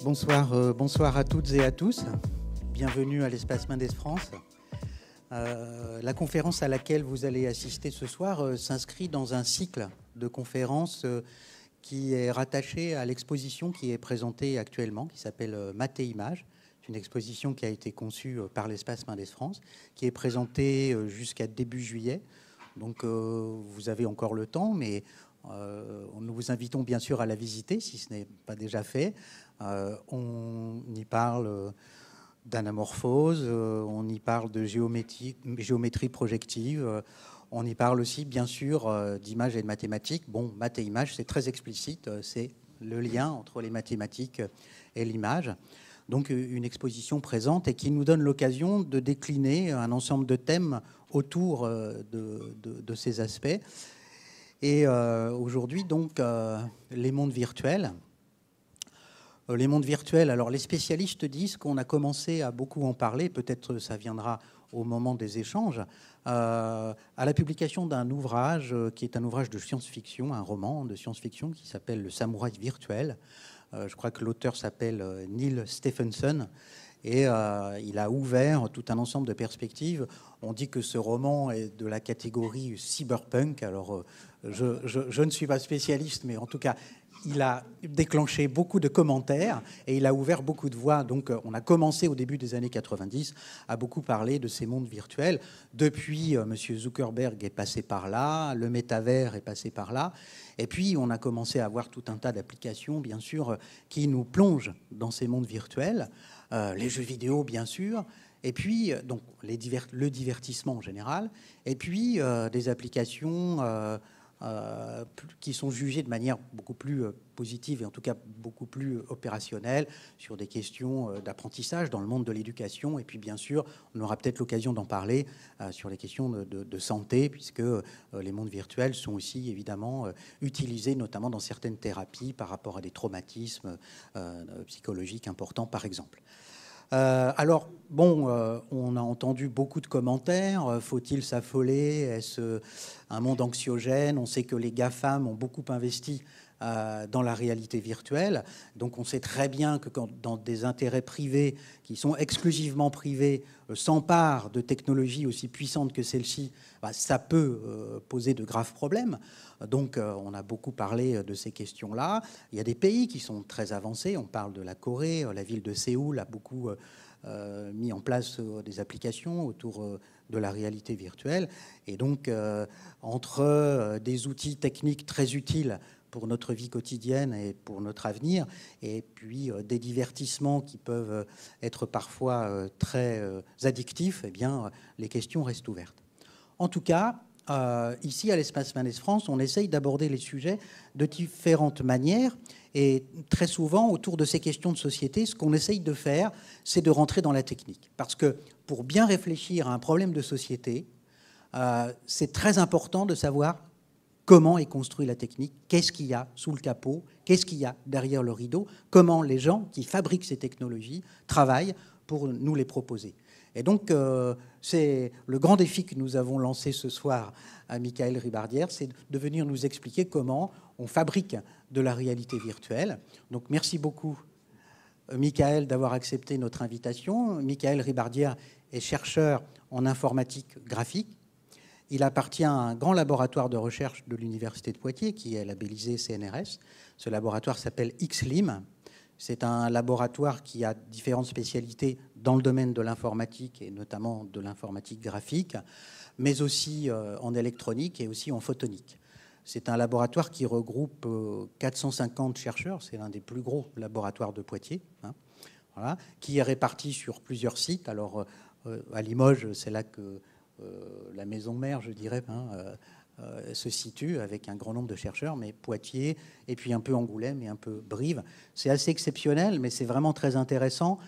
Bonsoir à toutes et à tous. Bienvenue à l'Espace Mendes France. La conférence à laquelle vous allez assister ce soir s'inscrit dans un cycle de conférences qui est rattaché à l'exposition qui est présentée actuellement, qui s'appelle Maths et Images. C'est une exposition qui a été conçue par l'Espace Mendes France, qui est présentée jusqu'à début juillet. Donc vous avez encore le temps, mais nous vous invitons bien sûr à la visiter si ce n'est pas déjà fait. On y parle d'anamorphose, on y parle de géométrie projective, on y parle aussi bien sûr d'images et de mathématiques. Bon, maths et images, c'est très explicite, c'est le lien entre les mathématiques et l'image. Donc une exposition présente et qui nous donne l'occasion de décliner un ensemble de thèmes autour de ces aspects. Et aujourd'hui, donc, les mondes virtuels. Les mondes virtuels, alors les spécialistes disent qu'on a commencé à beaucoup en parler, peut-être ça viendra au moment des échanges, à la publication d'un ouvrage qui est un ouvrage de science-fiction, un roman de science-fiction qui s'appelle Le Samouraï virtuel. Je crois que l'auteur s'appelle Neil Stephenson. Et il a ouvert tout un ensemble de perspectives. On dit que ce roman est de la catégorie cyberpunk. Alors, je ne suis pas spécialiste, mais en tout cas, il a déclenché beaucoup de commentaires et il a ouvert beaucoup de voies. Donc, on a commencé au début des années 90 à beaucoup parler de ces mondes virtuels. Depuis, M. Zuckerberg est passé par là, le métavers est passé par là. Et puis, on a commencé à avoir tout un tas d'applications, bien sûr, qui nous plongent dans ces mondes virtuels. Les jeux vidéo, bien sûr, et puis donc, le divertissement en général, et puis des applications qui sont jugées de manière beaucoup plus positive et en tout cas beaucoup plus opérationnelle sur des questions d'apprentissage dans le monde de l'éducation. Et puis bien sûr, on aura peut-être l'occasion d'en parler sur les questions de santé, puisque les mondes virtuels sont aussi évidemment utilisés notamment dans certaines thérapies par rapport à des traumatismes psychologiques importants, par exemple. Alors, bon, on a entendu beaucoup de commentaires. Faut-il s'affoler? Est-ce un monde anxiogène? On sait que les GAFAM ont beaucoup investi dans la réalité virtuelle. Donc, on sait très bien que quand dans des intérêts privés qui sont exclusivement privés s'emparent de technologies aussi puissantes que celle-ci, ça peut poser de graves problèmes. Donc, on a beaucoup parlé de ces questions-là. Il y a des pays qui sont très avancés. On parle de la Corée. La ville de Séoul a beaucoup mis en place des applications autour de la réalité virtuelle. Et donc, entre des outils techniques très utiles pour notre vie quotidienne et pour notre avenir, et puis des divertissements qui peuvent être parfois très addictifs, eh bien, les questions restent ouvertes. En tout cas, ici, à l'Espace Mendes France, on essaye d'aborder les sujets de différentes manières. Et très souvent, autour de ces questions de société, ce qu'on essaye de faire, c'est de rentrer dans la technique. Parce que pour bien réfléchir à un problème de société, c'est très important de savoir comment est construite la technique, qu'est-ce qu'il y a sous le capot, qu'est-ce qu'il y a derrière le rideau, comment les gens qui fabriquent ces technologies travaillent pour nous les proposer. Et donc, c'est le grand défi que nous avons lancé ce soir à Michaël Ribardière, c'est de venir nous expliquer comment on fabrique de la réalité virtuelle. Donc, merci beaucoup, Michaël, d'avoir accepté notre invitation. Michaël Ribardière est chercheur en informatique graphique. Il appartient à un grand laboratoire de recherche de l'Université de Poitiers, qui est labellisé CNRS. Ce laboratoire s'appelle XLIM. C'est un laboratoire qui a différentes spécialités dans le domaine de l'informatique et notamment de l'informatique graphique, mais aussi en électronique et aussi en photonique. C'est un laboratoire qui regroupe 450 chercheurs, c'est l'un des plus gros laboratoires de Poitiers, voilà, qui est réparti sur plusieurs sites. Alors, à Limoges, c'est là que la maison mère, je dirais, se situe avec un grand nombre de chercheurs, mais Poitiers, et puis un peu Angoulême et un peu Brive. C'est assez exceptionnel, mais c'est vraiment très intéressant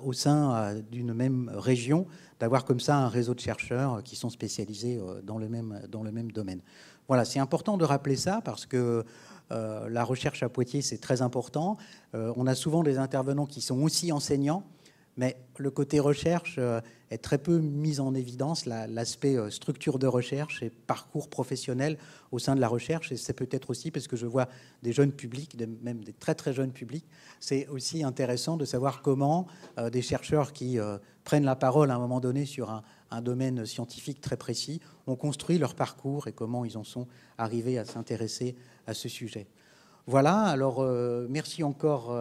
au sein d'une même région d'avoir comme ça un réseau de chercheurs qui sont spécialisés dans le même domaine. Voilà, c'est important de rappeler ça parce que la recherche à Poitiers, c'est très important. On a souvent des intervenants qui sont aussi enseignants, Mais le côté recherche est très peu mis en évidence, l'aspect structure de recherche et parcours professionnel au sein de la recherche. Et c'est peut-être aussi parce que je vois des jeunes publics, même des très très jeunes publics, c'est aussi intéressant de savoir comment des chercheurs qui prennent la parole à un moment donné sur un domaine scientifique très précis ont construit leur parcours et comment ils en sont arrivés à s'intéresser à ce sujet. Voilà, alors merci encore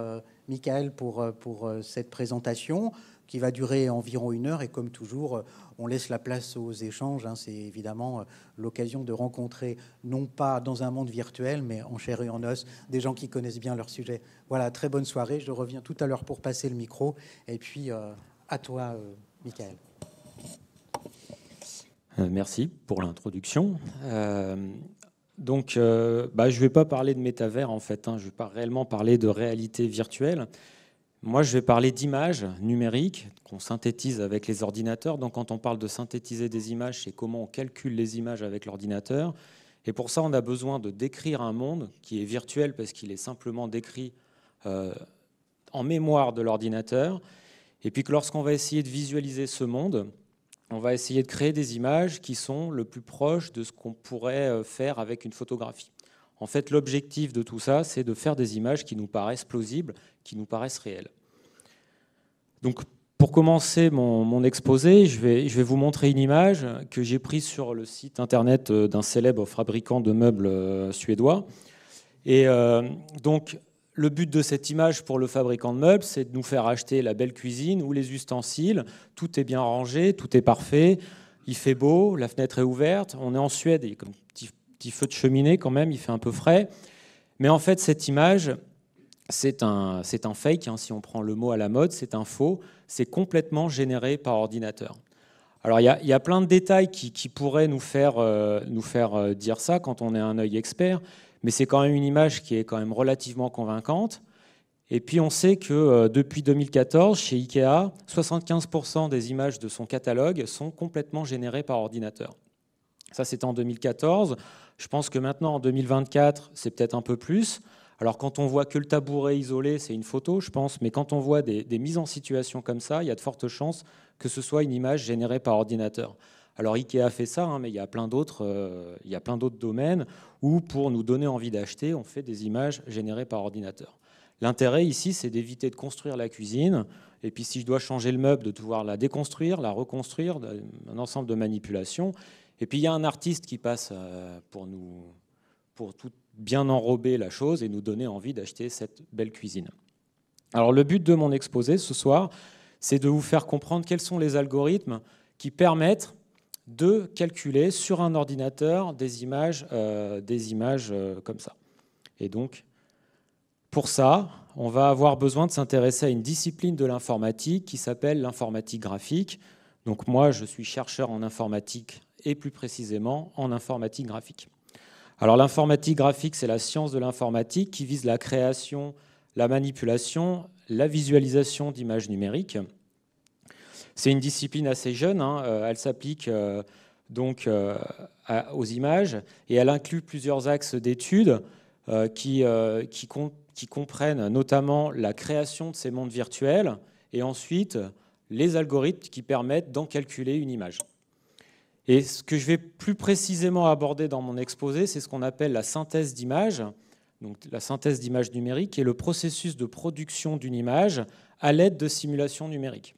Michael pour cette présentation qui va durer environ 1 heure et comme toujours, on laisse la place aux échanges. Hein. C'est évidemment l'occasion de rencontrer, non pas dans un monde virtuel, mais en chair et en os, des gens qui connaissent bien leur sujet. Voilà, très bonne soirée. Je reviens tout à l'heure pour passer le micro. Et puis, à toi, Michael. Merci pour l'introduction. Donc, je ne vais pas parler de métavers, en fait. Je ne vais pas réellement parler de réalité virtuelle. Moi, je vais parler d'images numériques qu'on synthétise avec les ordinateurs. Donc, quand on parle de synthétiser des images, c'est comment on calcule les images avec l'ordinateur. Et pour ça, on a besoin de décrire un monde qui est virtuel parce qu'il est simplement décrit en mémoire de l'ordinateur. Et puis que lorsqu'on va essayer de visualiser ce monde, on va essayer de créer des images qui sont le plus proches de ce qu'on pourrait faire avec une photographie. En fait, l'objectif de tout ça, c'est de faire des images qui nous paraissent plausibles, qui nous paraissent réelles. Donc, pour commencer mon exposé, je vais vous montrer une image que j'ai prise sur le site internet d'un célèbre fabricant de meubles suédois. Et donc, le but de cette image pour le fabricant de meubles, c'est de nous faire acheter la belle cuisine ou les ustensiles. Tout est bien rangé, tout est parfait, il fait beau, la fenêtre est ouverte. On est en Suède, il y a comme petit feu de cheminée quand même, il fait un peu frais. Mais en fait, cette image, c'est un fake, hein, si on prend le mot à la mode, c'est un faux, c'est complètement généré par ordinateur. Alors, il y a plein de détails qui pourraient nous faire dire ça quand on est un œil expert, mais c'est quand même une image qui est quand même relativement convaincante. Et puis, on sait que depuis 2014, chez Ikea, 75% des images de son catalogue sont complètement générées par ordinateur. Ça, c'était en 2014. Je pense que maintenant, en 2024, c'est peut-être un peu plus. Alors, quand on voit que le tabouret isolé, c'est une photo, je pense, mais quand on voit des mises en situation comme ça, il y a de fortes chances que ce soit une image générée par ordinateur. Alors, Ikea fait ça, hein, mais il y a plein d'autres domaines où, pour nous donner envie d'acheter, on fait des images générées par ordinateur. L'intérêt ici, c'est d'éviter de construire la cuisine, et puis si je dois changer le meuble, de pouvoir la déconstruire, la reconstruire, un ensemble de manipulations. Et puis, il y a un artiste qui passe pour tout bien enrober la chose et nous donner envie d'acheter cette belle cuisine. Alors, le but de mon exposé ce soir, c'est de vous faire comprendre quels sont les algorithmes qui permettent de calculer sur un ordinateur des images comme ça. Et donc, pour ça, on va avoir besoin de s'intéresser à une discipline de l'informatique qui s'appelle l'informatique graphique. Donc moi, je suis chercheur en informatique et plus précisément en informatique graphique. Alors l'informatique graphique, c'est la science de l'informatique qui vise la création, la manipulation, la visualisation d'images numériques. C'est une discipline assez jeune, hein. Elle s'applique aux images et elle inclut plusieurs axes d'études qui comprennent notamment la création de ces mondes virtuels et ensuite les algorithmes qui permettent d'en calculer une image. Et ce que je vais plus précisément aborder dans mon exposé, c'est ce qu'on appelle la synthèse d'image, donc la synthèse d'image numérique, qui est le processus de production d'une image à l'aide de simulations numériques.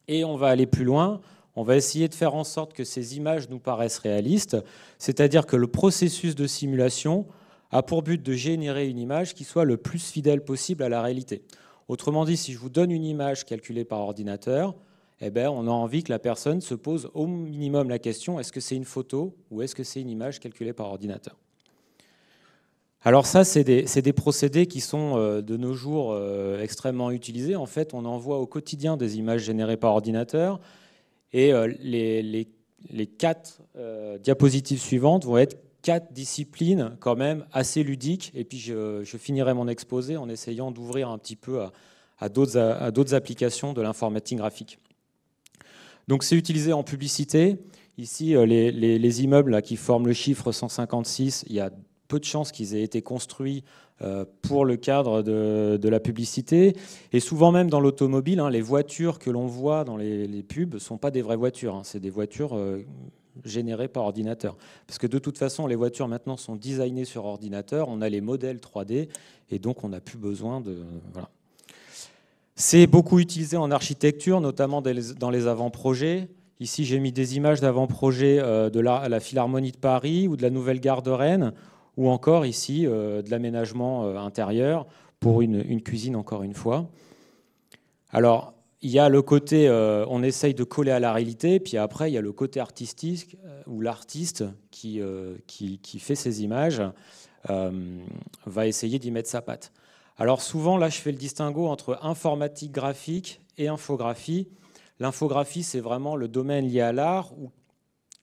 Et on va aller plus loin, on va essayer de faire en sorte que ces images nous paraissent réalistes, c'est-à-dire que le processus de simulation a pour but de générer une image qui soit le plus fidèle possible à la réalité. Autrement dit, si je vous donne une image calculée par ordinateur, eh bien, on a envie que la personne se pose au minimum la question, est-ce que c'est une photo ou est-ce que c'est une image calculée par ordinateur ? Alors ça, c'est des procédés qui sont de nos jours extrêmement utilisés. En fait, on envoie au quotidien des images générées par ordinateur et les 4 diapositives suivantes vont être 4 disciplines quand même assez ludiques. Et puis je finirai mon exposé en essayant d'ouvrir un petit peu à d'autres applications de l'informatique graphique. Donc c'est utilisé en publicité. Ici, les immeubles là, qui forment le chiffre 156, il y a peu de chances qu'ils aient été construits pour le cadre de la publicité. Et souvent même dans l'automobile, les voitures que l'on voit dans les pubs ne sont pas des vraies voitures, c'est des voitures générées par ordinateur. Parce que de toute façon, les voitures maintenant sont designées sur ordinateur, on a les modèles 3D, et donc on n'a plus besoin de... Voilà. C'est beaucoup utilisé en architecture, notamment dans les avant-projets. Ici, j'ai mis des images d'avant-projets de la Philharmonie de Paris ou de la Nouvelle Gare de Rennes, ou encore ici de l'aménagement intérieur pour une cuisine, encore une fois. Alors, il y a le côté, on essaye de coller à la réalité, puis après, il y a le côté artistique, où l'artiste qui fait ces images va essayer d'y mettre sa patte. Alors souvent, là, je fais le distinguo entre informatique graphique et infographie. L'infographie, c'est vraiment le domaine lié à l'art,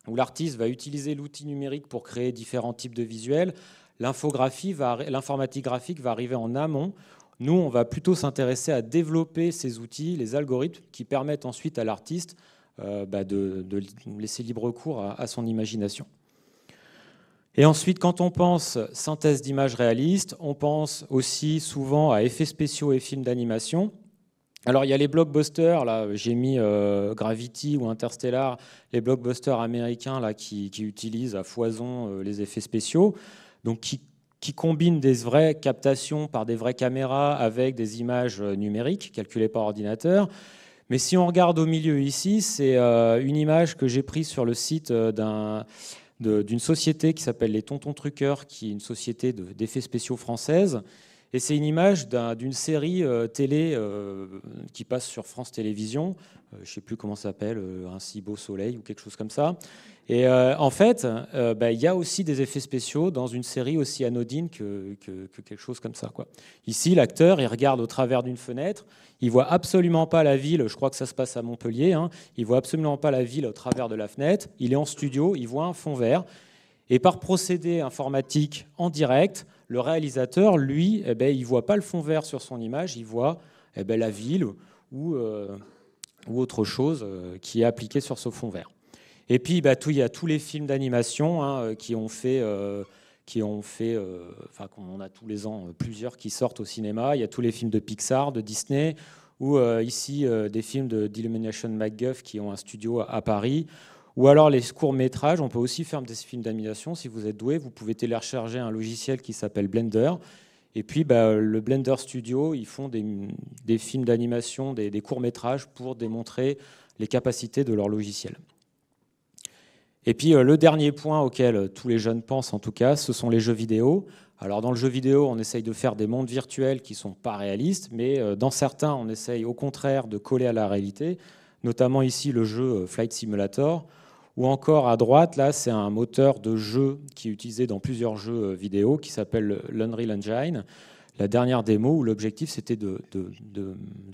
où l'artiste va utiliser l'outil numérique pour créer différents types de visuels. L'informatique graphique va arriver en amont. Nous, on va plutôt s'intéresser à développer ces outils, les algorithmes, qui permettent ensuite à l'artiste de laisser libre cours à son imagination. Et ensuite, quand on pense synthèse d'images réalistes, on pense aussi souvent à effets spéciaux et films d'animation. Alors, il y a les blockbusters, là, j'ai mis Gravity ou Interstellar, les blockbusters américains là, qui utilisent à foison les effets spéciaux, donc qui combinent des vraies captations par des vraies caméras avec des images numériques calculées par ordinateur. Mais si on regarde au milieu ici, c'est une image que j'ai prise sur le site d'une société qui s'appelle les Tontons Truqueurs, qui est une société d'effets spéciaux française. Et c'est une image d'une série télé qui passe sur France Télévisions. Je ne sais plus comment ça s'appelle, Un si beau soleil ou quelque chose comme ça. Et en fait, il y a aussi des effets spéciaux dans une série aussi anodine que quelque chose comme ça, quoi. Ici, l'acteur, il regarde au travers d'une fenêtre. Il ne voit absolument pas la ville. Je crois que ça se passe à Montpellier. Il ne voit absolument pas la ville au travers de la fenêtre. Il est en studio, il voit un fond vert. Et par procédé informatique en direct, le réalisateur, lui, il ne voit pas le fond vert sur son image, il voit la ville ou autre chose qui est appliquée sur ce fond vert. Et puis, il y a tous les films d'animation qu'on a tous les ans plusieurs qui sortent au cinéma. Il y a tous les films de Pixar, de Disney, ou ici des films d'Illumination MacGuff qui ont un studio à Paris. Ou alors les courts-métrages, on peut aussi faire des films d'animation. Si vous êtes doué, vous pouvez télécharger un logiciel qui s'appelle Blender. Et puis le Blender Studio, ils font des films d'animation, des courts-métrages pour démontrer les capacités de leur logiciel. Et puis le dernier point auquel tous les jeunes pensent en tout cas, ce sont les jeux vidéo. Alors dans le jeu vidéo, on essaye de faire des mondes virtuels qui ne sont pas réalistes, mais dans certains, on essaye au contraire de coller à la réalité, notamment ici le jeu Flight Simulator, ou encore à droite, là, c'est un moteur de jeu qui est utilisé dans plusieurs jeux vidéo qui s'appelle l'Unreal Engine. La dernière démo où l'objectif, c'était de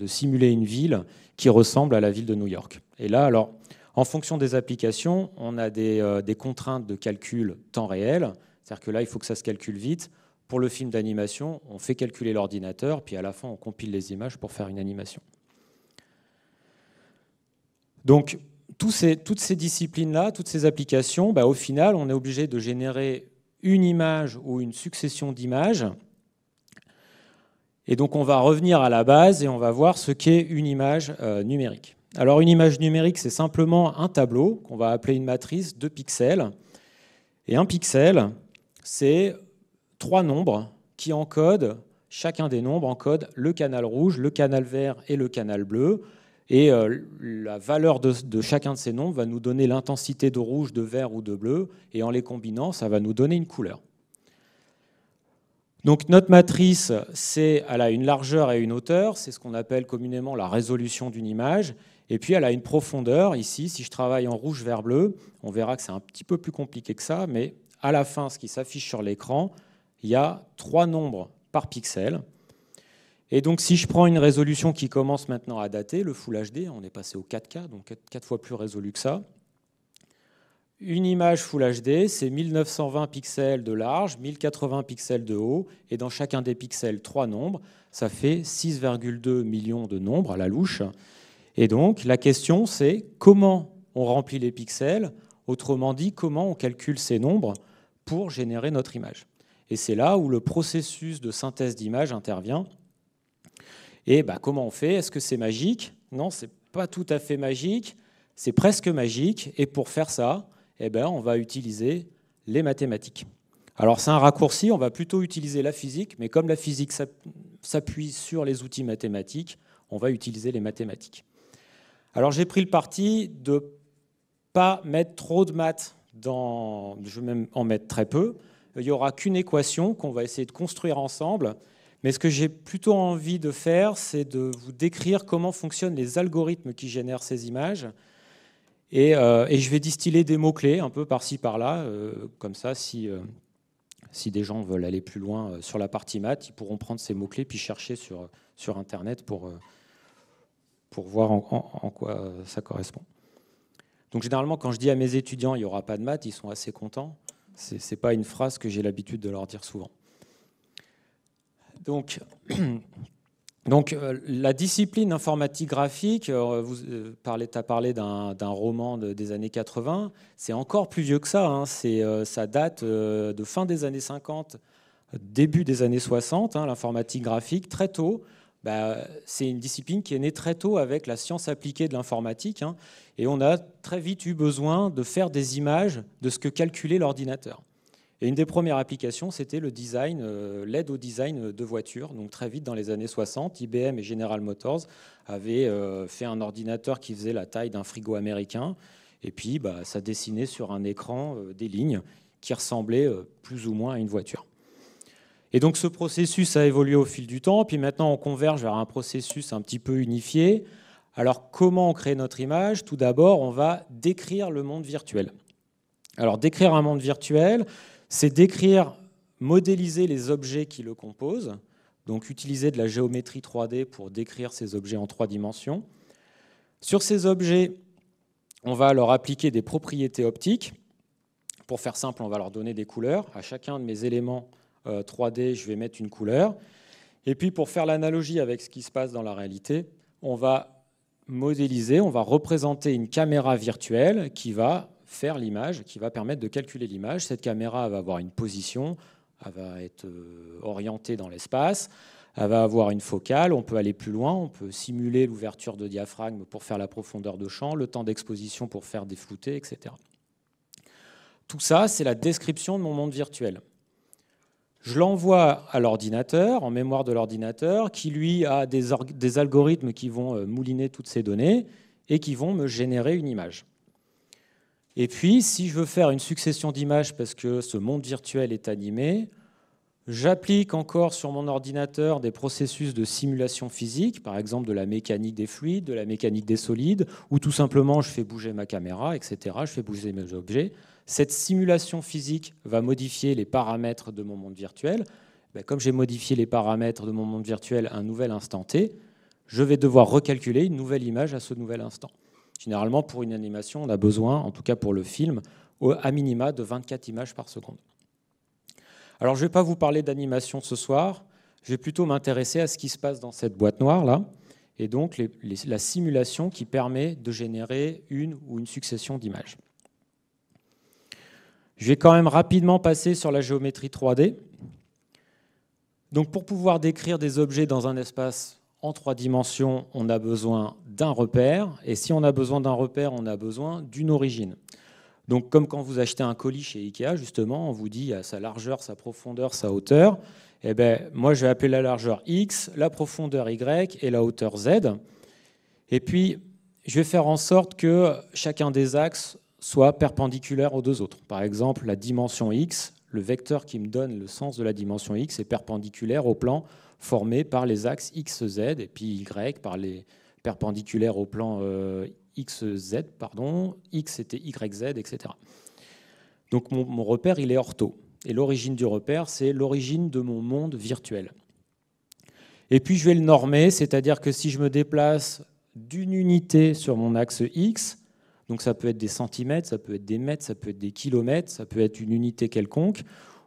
simuler une ville qui ressemble à la ville de New York. Et là, alors, en fonction des applications, on a des contraintes de calcul temps réel. C'est-à-dire que là, il faut que ça se calcule vite. Pour le film d'animation, on fait calculer l'ordinateur, puis à la fin, on compile les images pour faire une animation. Donc, toutes ces disciplines-là, toutes ces applications, au final, on est obligé de générer une image ou une succession d'images. Et donc, on va revenir à la base et on va voir ce qu'est une image numérique. Alors, une image numérique, c'est simplement un tableau qu'on va appeler une matrice de pixels. Et un pixel, c'est 3 nombres qui encodent, chacun des nombres encode le canal rouge, le canal vert et le canal bleu. Et la valeur de chacun de ces nombres va nous donner l'intensité de rouge, de vert ou de bleu. Et en les combinant, ça va nous donner une couleur. Donc notre matrice, elle a une largeur et une hauteur. C'est ce qu'on appelle communément la résolution d'une image. Et puis elle a une profondeur. Ici, si je travaille en rouge, vert, bleu, on verra que c'est un petit peu plus compliqué que ça. Mais à la fin, ce qui s'affiche sur l'écran, il y a 3 nombres par pixel. Et donc, si je prends une résolution qui commence maintenant à dater, le Full HD, on est passé au 4K, donc 4 fois plus résolu que ça. Une image Full HD, c'est 1920 pixels de large, 1080 pixels de haut, et dans chacun des pixels, 3 nombres. Ça fait 6,2 millions de nombres à la louche. Et donc, la question, c'est comment on remplit les pixels, autrement dit, comment on calcule ces nombres pour générer notre image. Et c'est là où le processus de synthèse d'image intervient. Et comment on fait? Est-ce que c'est magique? Non, ce n'est pas tout à fait magique, c'est presque magique. Et pour faire ça, on va utiliser les mathématiques. Alors c'est un raccourci, on va plutôt utiliser la physique, mais comme la physique s'appuie sur les outils mathématiques, on va utiliser les mathématiques. Alors j'ai pris le parti de ne pas mettre trop de maths je vais même en mettre très peu. Il n'y aura qu'une équation qu'on va essayer de construire ensemble. Mais ce que j'ai plutôt envie de faire, c'est de vous décrire comment fonctionnent les algorithmes qui génèrent ces images. Et je vais distiller des mots-clés un peu par-ci, par-là. Comme ça, si des gens veulent aller plus loin sur la partie maths, ils pourront prendre ces mots-clés puis chercher sur Internet pour voir en quoi ça correspond. Donc généralement, quand je dis à mes étudiants « il n'y aura pas de maths », ils sont assez contents. Ce n'est pas une phrase que j'ai l'habitude de leur dire souvent. Donc la discipline informatique graphique, tu as parlé d'un roman des années 80, c'est encore plus vieux que ça. Hein. Ça date de fin des années 50, début des années 60, hein, l'informatique graphique, très tôt. C'est une discipline qui est née très tôt avec la science appliquée de l'informatique. Hein, et on a très vite eu besoin de faire des images de ce que calculait l'ordinateur. Et une des premières applications, c'était le design, l'aide au design de voitures. Donc très vite, dans les années 60, IBM et General Motors avaient fait un ordinateur qui faisait la taille d'un frigo américain. Et puis, ça dessinait sur un écran des lignes qui ressemblaient plus ou moins à une voiture. Et donc ce processus a évolué au fil du temps. Puis maintenant, on converge vers un processus un petit peu unifié. Alors, comment on crée notre image? Tout d'abord, on va décrire le monde virtuel. Alors, décrire un monde virtuel, c'est décrire, modéliser les objets qui le composent, donc utiliser de la géométrie 3D pour décrire ces objets en 3 dimensions. Sur ces objets, on va leur appliquer des propriétés optiques. Pour faire simple, on va leur donner des couleurs. À chacun de mes éléments 3D, je vais mettre une couleur. Et puis, pour faire l'analogie avec ce qui se passe dans la réalité, on va modéliser, on va représenter une caméra virtuelle qui va faire l'image, qui va permettre de calculer l'image. Cette caméra va avoir une position, elle va être orientée dans l'espace, elle va avoir une focale, on peut aller plus loin, on peut simuler l'ouverture de diaphragme pour faire la profondeur de champ, le temps d'exposition pour faire des floutés, etc. Tout ça, c'est la description de mon monde virtuel. Je l'envoie à l'ordinateur, en mémoire de l'ordinateur, qui lui a des algorithmes qui vont mouliner toutes ces données et qui vont me générer une image. Et puis, si je veux faire une succession d'images parce que ce monde virtuel est animé, j'applique encore sur mon ordinateur des processus de simulation physique, par exemple de la mécanique des fluides, de la mécanique des solides, ou tout simplement je fais bouger ma caméra, etc. Je fais bouger mes objets. Cette simulation physique va modifier les paramètres de mon monde virtuel. Comme j'ai modifié les paramètres de mon monde virtuel à un nouvel instant T, je vais devoir recalculer une nouvelle image à ce nouvel instant. Généralement, pour une animation, on a besoin, en tout cas pour le film, à minima de 24 images par seconde. Alors, je ne vais pas vous parler d'animation ce soir, je vais plutôt m'intéresser à ce qui se passe dans cette boîte noire-là, et donc la simulation qui permet de générer une ou une succession d'images. Je vais quand même rapidement passer sur la géométrie 3D. Donc, pour pouvoir décrire des objets dans un espace en 3 dimensions, on a besoin d'un repère. Et si on a besoin d'un repère, on a besoin d'une origine. Donc, comme quand vous achetez un colis chez Ikea, justement, on vous dit sa largeur, sa profondeur, sa hauteur. Eh bien, moi, je vais appeler la largeur X, la profondeur Y et la hauteur Z. Et puis, je vais faire en sorte que chacun des axes soit perpendiculaire aux deux autres. Par exemple, la dimension X, le vecteur qui me donne le sens de la dimension X est perpendiculaire au plan formé par les axes X, Z, et puis Y par les perpendiculaires au plan XZ, pardon, X c'était YZ, etc. Donc mon repère, il est ortho. Et l'origine du repère, c'est l'origine de mon monde virtuel. Et puis je vais le normer, c'est-à-dire que si je me déplace d'une unité sur mon axe X, donc ça peut être des centimètres, ça peut être des mètres, ça peut être des kilomètres, ça peut être une unité quelconque,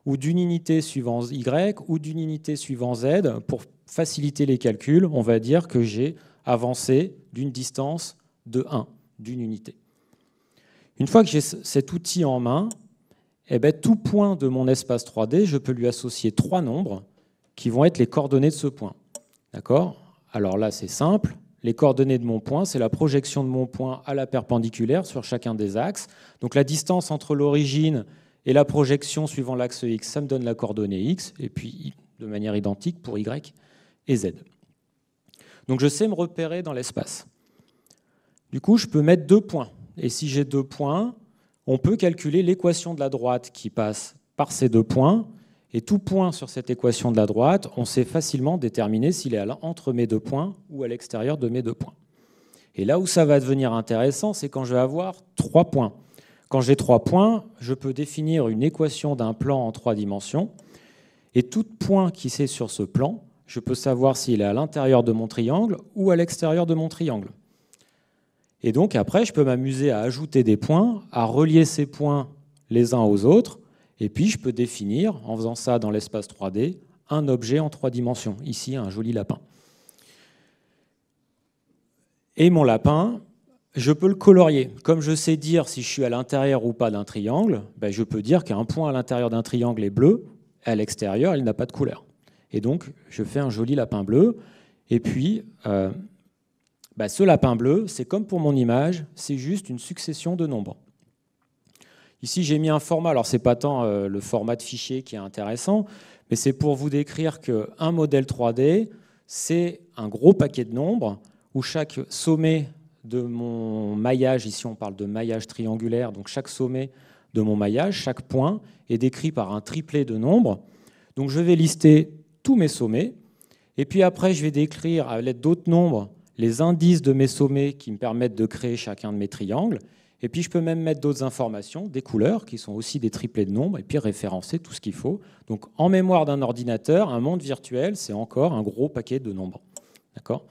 ou d'une unité suivant Y, ou d'une unité suivant Z. Pour faciliter les calculs, on va dire que j'ai avancé d'une distance de 1, d'une unité. Une fois que j'ai cet outil en main, eh ben, tout point de mon espace 3D, je peux lui associer 3 nombres qui vont être les coordonnées de ce point. D'accord ? Alors là, c'est simple. Les coordonnées de mon point, c'est la projection de mon point à la perpendiculaire sur chacun des axes. Donc la distance entre l'origine et la projection suivant l'axe X, ça me donne la coordonnée X, et puis de manière identique pour Y et Z. Donc je sais me repérer dans l'espace. Du coup, je peux mettre 2 points. Et si j'ai 2 points, on peut calculer l'équation de la droite qui passe par ces 2 points. Et tout point sur cette équation de la droite, on sait facilement déterminer s'il est entre mes 2 points ou à l'extérieur de mes 2 points. Et là où ça va devenir intéressant, c'est quand je vais avoir 3 points. Quand j'ai 3 points, je peux définir une équation d'un plan en 3 dimensions. Et tout point qui est sur ce plan, je peux savoir s'il est à l'intérieur de mon triangle ou à l'extérieur de mon triangle. Et donc après, je peux m'amuser à ajouter des points, à relier ces points les uns aux autres, et puis je peux définir, en faisant ça dans l'espace 3D, un objet en 3 dimensions. Ici, un joli lapin. Et mon lapin, je peux le colorier. Comme je sais dire si je suis à l'intérieur ou pas d'un triangle, ben je peux dire qu'un point à l'intérieur d'un triangle est bleu, à l'extérieur, il n'a pas de couleur. Et donc, je fais un joli lapin bleu. Et puis, ce lapin bleu, c'est comme pour mon image, c'est juste une succession de nombres. Ici, j'ai mis un format. Alors, ce n'est pas tant le format de fichier qui est intéressant, mais c'est pour vous décrire qu'un modèle 3D, c'est un gros paquet de nombres où chaque sommet de mon maillage, ici on parle de maillage triangulaire, donc chaque sommet de mon maillage, chaque point est décrit par un triplet de nombres. Donc je vais lister tous mes sommets, et puis après je vais décrire à l'aide d'autres nombres les indices de mes sommets qui me permettent de créer chacun de mes triangles, et puis je peux même mettre d'autres informations, des couleurs qui sont aussi des triplets de nombres, et puis référencer tout ce qu'il faut. Donc en mémoire d'un ordinateur, un monde virtuel, c'est encore un gros paquet de nombres. D'accord ?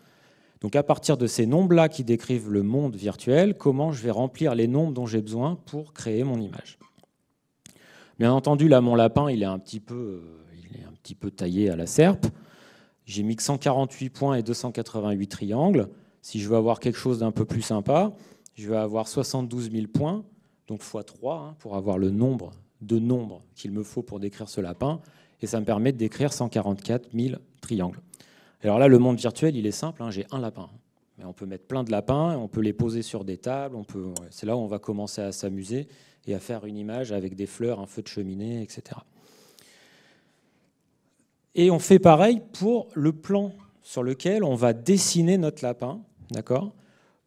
Donc à partir de ces nombres-là qui décrivent le monde virtuel, comment je vais remplir les nombres dont j'ai besoin pour créer mon image. Bien entendu, là, mon lapin, il est un petit peu taillé à la serpe. J'ai mis que 148 points et 288 triangles. Si je veux avoir quelque chose d'un peu plus sympa, je vais avoir 72 000 points, donc x3, pour avoir le nombre de nombres qu'il me faut pour décrire ce lapin. Et ça me permet de décrire 144 000 triangles. Alors là, le monde virtuel, il est simple, j'ai un lapin. Mais on peut mettre plein de lapins, on peut les poser sur des tables, c'est là où on va commencer à s'amuser et à faire une image avec des fleurs, un feu de cheminée, etc. Et on fait pareil pour le plan sur lequel on va dessiner notre lapin. D'accord ?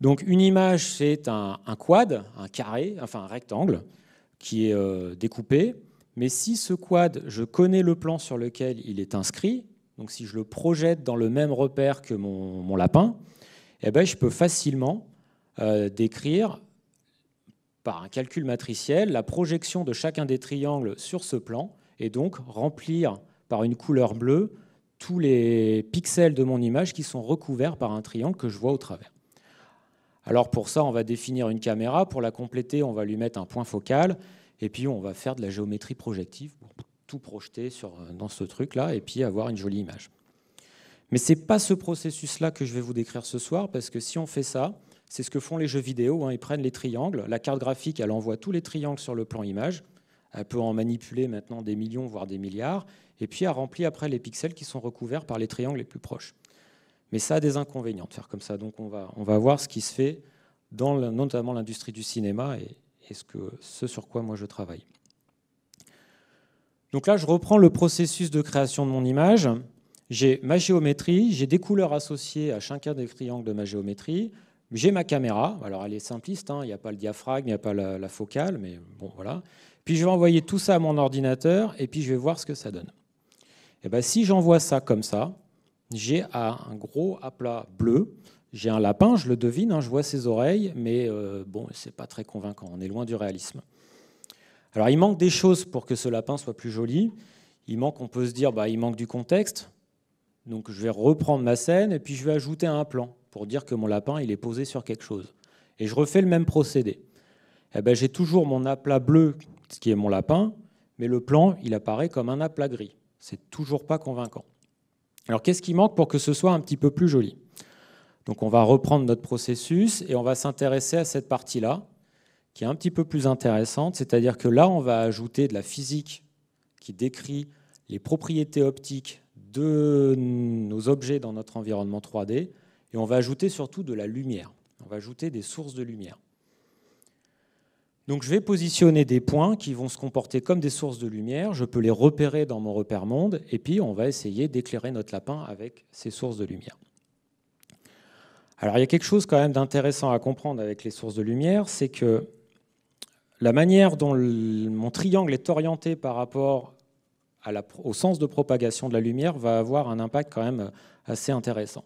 Donc une image, c'est un quad, un carré, enfin un rectangle, qui est découpé. Mais si ce quad, je connais le plan sur lequel il est inscrit, donc si je le projette dans le même repère que mon lapin, eh ben, je peux facilement décrire par un calcul matriciel la projection de chacun des triangles sur ce plan et donc remplir par une couleur bleue tous les pixels de mon image qui sont recouverts par un triangle que je vois au travers. Alors pour ça, on va définir une caméra. Pour la compléter, on va lui mettre un point focal et puis on va faire de la géométrie projective pour tout projeter dans ce truc-là et puis avoir une jolie image. Mais ce n'est pas ce processus-là que je vais vous décrire ce soir, parce que si on fait ça, c'est ce que font les jeux vidéo. Ils prennent les triangles, la carte graphique, elle envoie tous les triangles sur le plan image, elle peut en manipuler maintenant des millions, voire des milliards, et puis elle remplit après les pixels qui sont recouverts par les triangles les plus proches. Mais ça a des inconvénients de faire comme ça, donc on va voir ce qui se fait dans notamment l'industrie du cinéma et ce sur quoi moi je travaille. Donc là, je reprends le processus de création de mon image. J'ai ma géométrie, j'ai des couleurs associées à chacun des triangles de ma géométrie. J'ai ma caméra, alors elle est simpliste, il n'y a pas le diaphragme, il n'y a pas la focale, mais bon, voilà. Puis je vais envoyer tout ça à mon ordinateur et puis je vais voir ce que ça donne. Et ben, si j'envoie ça comme ça, j'ai un gros aplat bleu. J'ai un lapin, je le devine, je vois ses oreilles, mais c'est pas très convaincant, on est loin du réalisme. Alors, il manque des choses pour que ce lapin soit plus joli. On peut se dire, il manque du contexte. Donc, je vais reprendre ma scène et puis je vais ajouter un plan pour dire que mon lapin, il est posé sur quelque chose. Et je refais le même procédé. J'ai toujours mon aplat bleu, ce qui est mon lapin, mais le plan, il apparaît comme un aplat gris. C'est toujours pas convaincant. Alors, qu'est-ce qui manque pour que ce soit un petit peu plus joli ? Donc, on va reprendre notre processus et on va s'intéresser à cette partie-là, qui est un petit peu plus intéressante, c'est-à-dire que là, on va ajouter de la physique qui décrit les propriétés optiques de nos objets dans notre environnement 3D, et on va ajouter surtout de la lumière. On va ajouter des sources de lumière. Donc je vais positionner des points qui vont se comporter comme des sources de lumière, je peux les repérer dans mon repère monde, et puis on va essayer d'éclairer notre lapin avec ces sources de lumière. Alors il y a quelque chose quand même d'intéressant à comprendre avec les sources de lumière, c'est que la manière dont mon triangle est orienté par rapport au sens de propagation de la lumière va avoir un impact quand même assez intéressant.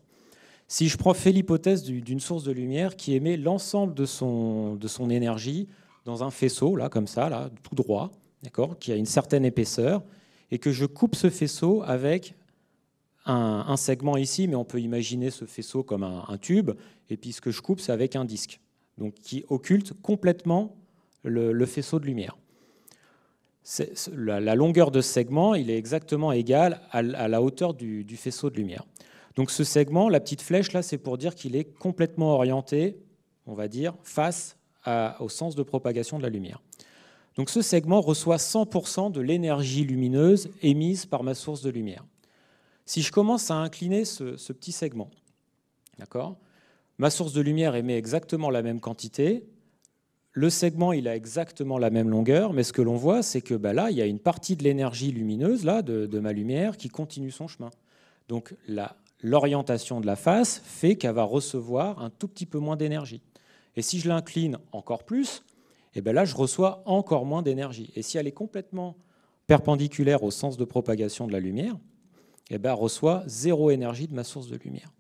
Si je fais l'hypothèse d'une source de lumière qui émet l'ensemble de son énergie dans un faisceau, là, comme ça, là, tout droit, d'accord, qui a une certaine épaisseur, et que je coupe ce faisceau avec un segment ici, mais on peut imaginer ce faisceau comme un tube, et puis ce que je coupe, c'est avec un disque, donc qui occulte complètement le faisceau de lumière. La longueur de ce segment, il est exactement égal à la hauteur du faisceau de lumière. Donc ce segment, la petite flèche là, c'est pour dire qu'il est complètement orienté, on va dire, face au sens de propagation de la lumière. Donc ce segment reçoit 100% de l'énergie lumineuse émise par ma source de lumière. Si je commence à incliner ce petit segment, d'accord, ma source de lumière émet exactement la même quantité, le segment il a exactement la même longueur, mais ce que l'on voit, c'est que là, il y a une partie de l'énergie lumineuse là, de ma lumière qui continue son chemin. Donc l'orientation de la face fait qu'elle va recevoir un tout petit peu moins d'énergie. Et si je l'incline encore plus, là, je reçois encore moins d'énergie. Et si elle est complètement perpendiculaire au sens de propagation de la lumière, elle reçoit zéro énergie de ma source de lumière.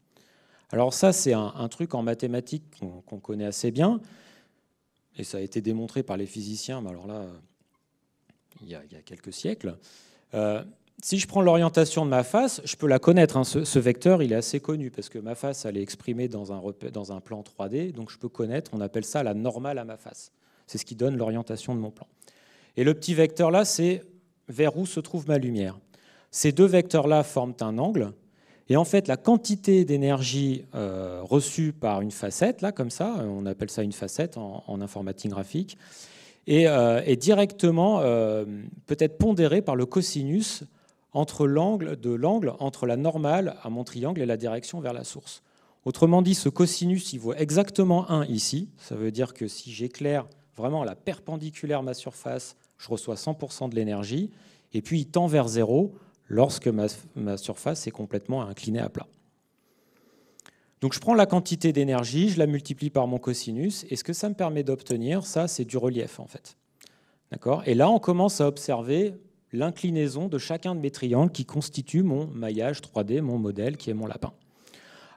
Alors ça, c'est un truc en mathématiques qu'on connaît assez bien, et ça a été démontré par les physiciens, mais alors là, il y a quelques siècles. Si je prends l'orientation de ma face, je peux la connaître. Hein. Ce vecteur, il est assez connu parce que ma face, elle est exprimée dans un plan 3D, donc je peux connaître, on appelle ça la normale à ma face. C'est ce qui donne l'orientation de mon plan. Et le petit vecteur là, c'est vers où se trouve ma lumière. Ces deux vecteurs-là forment un angle, et en fait, la quantité d'énergie reçue par une facette, là, comme ça, on appelle ça une facette en informatique graphique, est directement peut-être pondérée par le cosinus entre l'angle entre la normale à mon triangle et la direction vers la source. Autrement dit, ce cosinus, il vaut exactement 1 ici. Ça veut dire que si j'éclaire vraiment la perpendiculaire à ma surface, je reçois 100% de l'énergie, et puis il tend vers 0 lorsque ma surface est complètement inclinée à plat. Donc je prends la quantité d'énergie, je la multiplie par mon cosinus, et ce que ça me permet d'obtenir, ça, c'est du relief, en fait. D'accord ? Et là, on commence à observer l'inclinaison de chacun de mes triangles qui constituent mon maillage 3D, mon modèle, qui est mon lapin.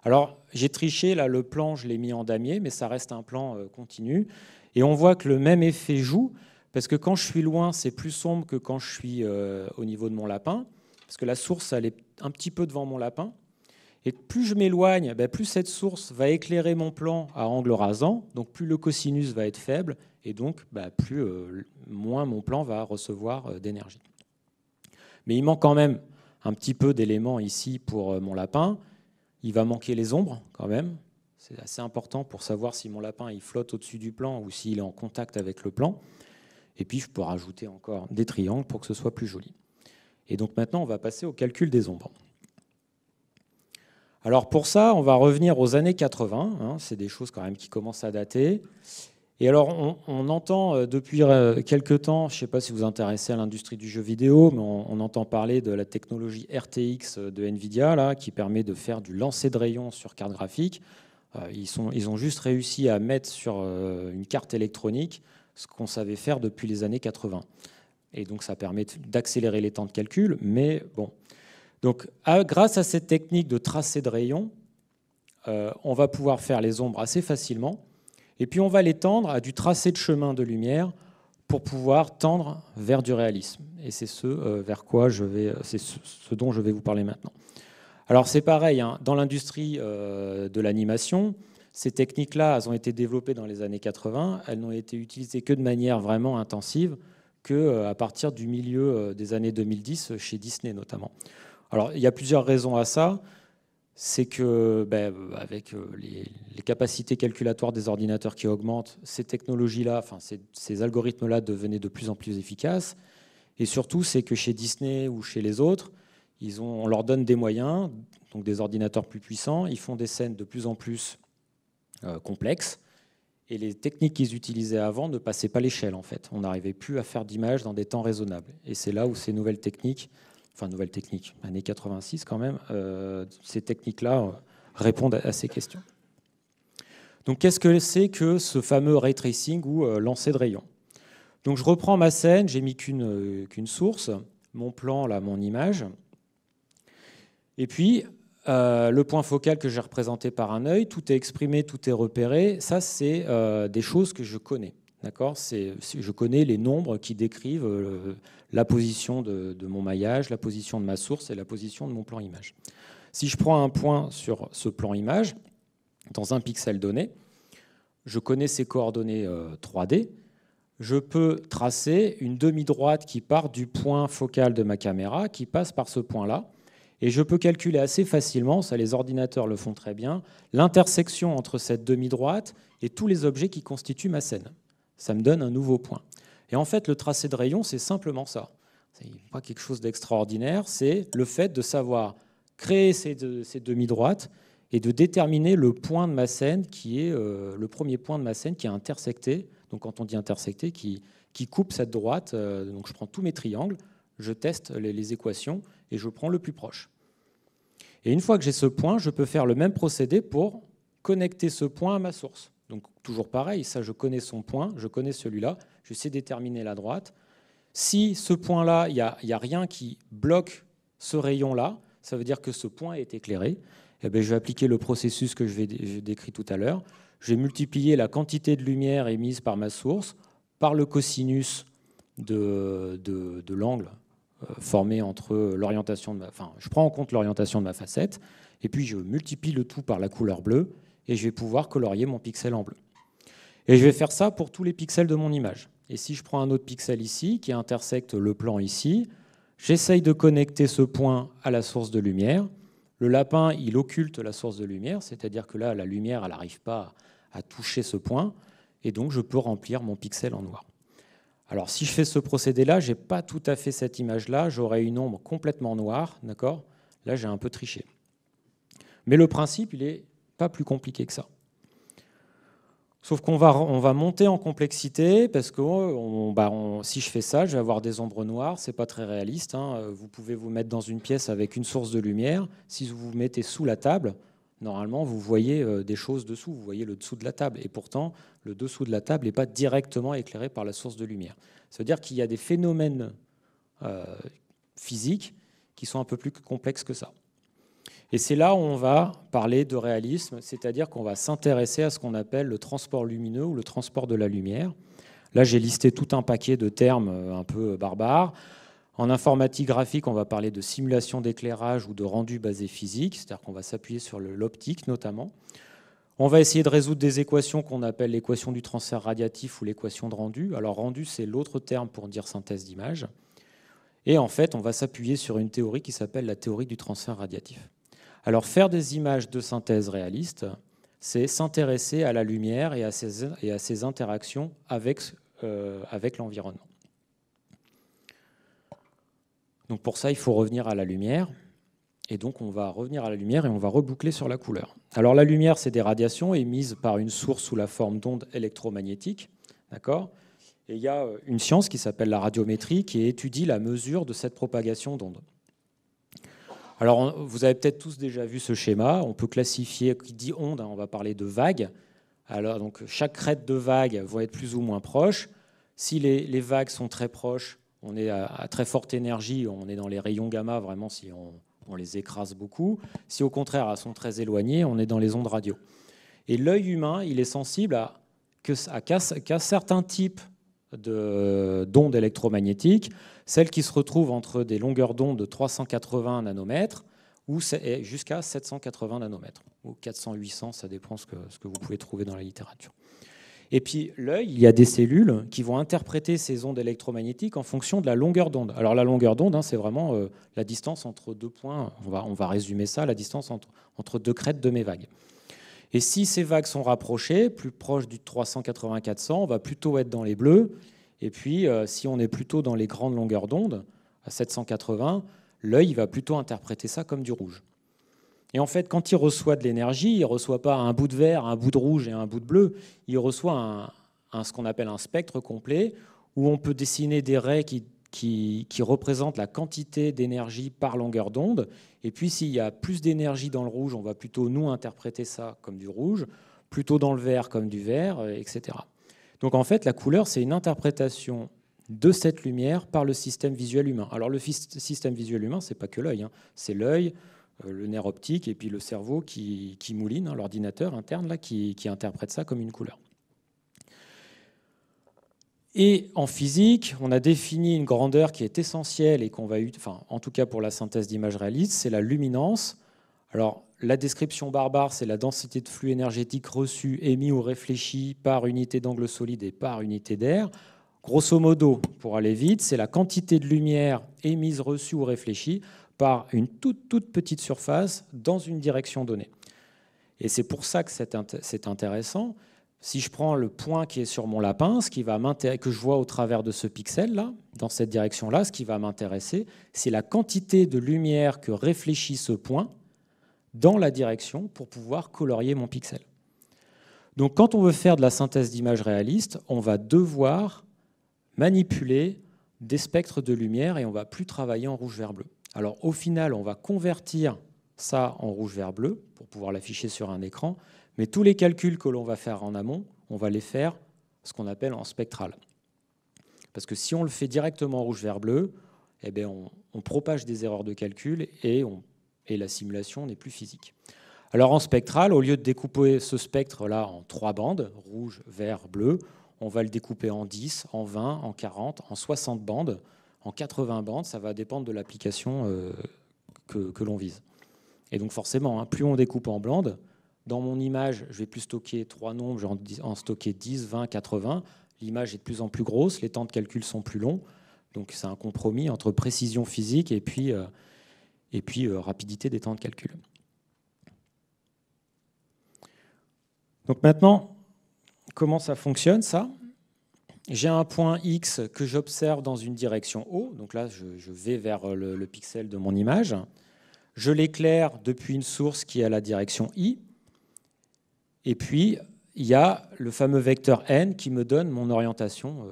Alors, j'ai triché, là, le plan, je l'ai mis en damier, mais ça reste un plan continu. Et on voit que le même effet joue, parce que quand je suis loin, c'est plus sombre que quand je suis au niveau de mon lapin, parce que la source, elle est un petit peu devant mon lapin. Et plus je m'éloigne, plus cette source va éclairer mon plan à angle rasant, donc plus le cosinus va être faible, et donc moins mon plan va recevoir d'énergie. Mais il manque quand même un petit peu d'éléments ici pour mon lapin. Il va manquer les ombres quand même. C'est assez important pour savoir si mon lapin il flotte au-dessus du plan ou s'il est en contact avec le plan. Et puis je peux rajouter encore des triangles pour que ce soit plus joli. Et donc maintenant, on va passer au calcul des ombres. Alors pour ça, on va revenir aux années 80. Hein, c'est des choses quand même qui commencent à dater. Et alors, on entend depuis quelques temps, je ne sais pas si vous vous intéressez à l'industrie du jeu vidéo, mais on entend parler de la technologie RTX de NVIDIA, là, qui permet de faire du lancer de rayons sur carte graphique. Ils ont juste réussi à mettre sur une carte électronique ce qu'on savait faire depuis les années 80. Et donc, ça permet d'accélérer les temps de calcul. Mais bon. Donc, grâce à cette technique de tracé de rayons, on va pouvoir faire les ombres assez facilement. Et puis on va les tendre à du tracé de chemin de lumière pour pouvoir tendre vers du réalisme. Et c'est ce dont je vais vous parler maintenant. Alors c'est pareil, hein, dans l'industrie de l'animation, ces techniques-là, elles ont été développées dans les années 80. Elles n'ont été utilisées que de manière vraiment intensive qu'à partir du milieu des années 2010 chez Disney notamment. Alors il y a plusieurs raisons à ça. c'est que avec les capacités calculatoires des ordinateurs qui augmentent, ces technologies-là, enfin ces algorithmes-là devenaient de plus en plus efficaces. Et surtout, c'est que chez Disney ou chez les autres, on leur donne des moyens, donc des ordinateurs plus puissants, ils font des scènes de plus en plus complexes, et les techniques qu'ils utilisaient avant ne passaient pas l'échelle en fait. On n'arrivait plus à faire d'images dans des temps raisonnables. Et c'est là où ces nouvelles techniques, années 86 quand même, ces techniques-là répondent à ces questions. Donc qu'est-ce que c'est que ce fameux ray tracing ou lancer de rayons? Donc je reprends ma scène, j'ai mis qu'une source, mon plan, là, mon image. Et puis, le point focal que j'ai représenté par un œil, tout est exprimé, tout est repéré. Ça, c'est des choses que je connais. D'accord ? Je connais les nombres qui décrivent la position de mon maillage, la position de ma source et la position de mon plan image. Si je prends un point sur ce plan image, dans un pixel donné, je connais ses coordonnées 3D. Je peux tracer une demi-droite qui part du point focal de ma caméra, qui passe par ce point-là. Et je peux calculer assez facilement, ça les ordinateurs le font très bien, l'intersection entre cette demi-droite et tous les objets qui constituent ma scène. Ça me donne un nouveau point. Et en fait, le tracé de rayon, c'est simplement ça. Ce n'est pas quelque chose d'extraordinaire, c'est le fait de savoir créer ces demi-droites et de déterminer le point de ma scène qui est le premier point de ma scène qui est intersecté. Donc quand on dit intersecté, qui coupe cette droite. Donc je prends tous mes triangles, je teste les équations et je prends le plus proche. Et une fois que j'ai ce point, je peux faire le même procédé pour connecter ce point à ma source. Donc toujours pareil, ça je connais son point, je connais celui-là, je sais déterminer la droite. Si ce point-là, il n'y a rien qui bloque ce rayon-là, ça veut dire que ce point est éclairé. Eh bien, je vais appliquer le processus que j'ai décrit tout à l'heure. Je vais multiplier la quantité de lumière émise par ma source par le cosinus de l'angle formé entre l'orientation de je prends en compte l'orientation de ma facette, et puis je multiplie le tout par la couleur bleue, et je vais pouvoir colorier mon pixel en bleu. Et je vais faire ça pour tous les pixels de mon image. Et si je prends un autre pixel ici, qui intersecte le plan ici, j'essaye de connecter ce point à la source de lumière. Le lapin, il occulte la source de lumière, c'est-à-dire que là, la lumière, elle n'arrive pas à toucher ce point, et donc je peux remplir mon pixel en noir. Alors si je fais ce procédé-là, je n'ai pas tout à fait cette image-là, j'aurai une ombre complètement noire, d'accord ? Là, j'ai un peu triché. Mais le principe, il n'est pas plus compliqué que ça. Sauf qu'on va monter en complexité, parce que si je fais ça, je vais avoir des ombres noires, ce n'est pas très réaliste. Hein. Vous pouvez vous mettre dans une pièce avec une source de lumière, si vous vous mettez sous la table, normalement, vous voyez des choses dessous, vous voyez le dessous de la table. Et pourtant, le dessous de la table n'est pas directement éclairé par la source de lumière. Ça veut dire qu'il y a des phénomènes physiques qui sont un peu plus complexes que ça. Et c'est là où on va parler de réalisme, c'est-à-dire qu'on va s'intéresser à ce qu'on appelle le transport lumineux ou le transport de la lumière. Là, j'ai listé tout un paquet de termes un peu barbares. En informatique graphique, on va parler de simulation d'éclairage ou de rendu basé physique, c'est-à-dire qu'on va s'appuyer sur l'optique notamment. On va essayer de résoudre des équations qu'on appelle l'équation du transfert radiatif ou l'équation de rendu. Alors rendu, c'est l'autre terme pour dire synthèse d'image. Et en fait, on va s'appuyer sur une théorie qui s'appelle la théorie du transfert radiatif. Alors faire des images de synthèse réalistes, c'est s'intéresser à la lumière et à ses interactions avec l'environnement. Donc pour ça, il faut revenir à la lumière. Et donc on va revenir à la lumière et on va reboucler sur la couleur. Alors la lumière, c'est des radiations émises par une source sous la forme d'ondes électromagnétiques. D'accord ? Et il y a une science qui s'appelle la radiométrie qui étudie la mesure de cette propagation d'ondes. Alors vous avez peut-être tous déjà vu ce schéma. On peut classifier, qui dit onde, on va parler de vagues. Alors donc chaque crête de vague va être plus ou moins proche. Si les vagues sont très proches, on est à très forte énergie, on est dans les rayons gamma, vraiment si on les écrase beaucoup. Si au contraire elles sont très éloignées, on est dans les ondes radio. Et l'œil humain, il est sensible qu'à certains types d'ondes électromagnétiques, celles qui se retrouvent entre des longueurs d'onde de 380 nanomètres ou jusqu'à 780 nanomètres, ou 400-800, ça dépend ce que vous pouvez trouver dans la littérature. Et puis l'œil, il y a des cellules qui vont interpréter ces ondes électromagnétiques en fonction de la longueur d'onde. Alors la longueur d'onde, c'est vraiment la distance entre deux points, on va résumer ça, la distance entre deux crêtes de mes vagues. Et si ces vagues sont rapprochées, plus proches du 380-400, on va plutôt être dans les bleus. Et puis si on est plutôt dans les grandes longueurs d'onde, à 780, l'œil va plutôt interpréter ça comme du rouge. Et en fait, quand il reçoit de l'énergie, il ne reçoit pas un bout de vert, un bout de rouge et un bout de bleu, il reçoit ce qu'on appelle un spectre complet, où on peut dessiner des raies qui représentent la quantité d'énergie par longueur d'onde. Et puis s'il y a plus d'énergie dans le rouge, on va plutôt nous interpréter ça comme du rouge, plutôt dans le vert comme du vert, etc. Donc en fait, la couleur, c'est une interprétation de cette lumière par le système visuel humain. Alors le système visuel humain, ce n'est pas que l'œil, c'est l'œil, le nerf optique et puis le cerveau qui mouline, l'ordinateur interne là, qui interprète ça comme une couleur. Et en physique, on a défini une grandeur qui est essentielle et qu'on va en tout cas pour la synthèse d'images réalistes, c'est la luminance. Alors la description barbare, c'est la densité de flux énergétique reçu, émis ou réfléchi par unité d'angle solide et par unité d'air. Grosso modo, pour aller vite, c'est la quantité de lumière émise, reçue ou réfléchie par une toute petite surface dans une direction donnée. Et c'est pour ça que c'est intéressant. Si je prends le point qui est sur mon lapin, que je vois au travers de ce pixel-là, dans cette direction-là, ce qui va m'intéresser, c'est la quantité de lumière que réfléchit ce point dans la direction pour pouvoir colorier mon pixel. Donc quand on veut faire de la synthèse d'images réalistes, on va devoir manipuler des spectres de lumière et on ne va plus travailler en rouge, vert, bleu. Alors au final, on va convertir ça en rouge, vert, bleu pour pouvoir l'afficher sur un écran, mais tous les calculs que l'on va faire en amont, on va les faire ce qu'on appelle en spectral. Parce que si on le fait directement en rouge, vert, bleu, eh bien on propage des erreurs de calcul et la simulation n'est plus physique. Alors en spectral, au lieu de découper ce spectre-là en 3 bandes, rouge, vert, bleu, on va le découper en 10, en 20, en 40, en 60 bandes, en 80 bandes, ça va dépendre de l'application que l'on vise. Et donc forcément, plus on découpe en bandes, dans mon image, je vais plus stocker 3 nombres, je vais en stocker 10, 20, 80. L'image est de plus en plus grosse, les temps de calcul sont plus longs. Donc c'est un compromis entre précision physique et puis rapidité des temps de calcul. Donc maintenant, comment ça fonctionne ça ? J'ai un point X que j'observe dans une direction O. Donc là, je vais vers le pixel de mon image. Je l'éclaire depuis une source qui est à la direction I. Et puis, il y a le fameux vecteur N qui me donne mon orientation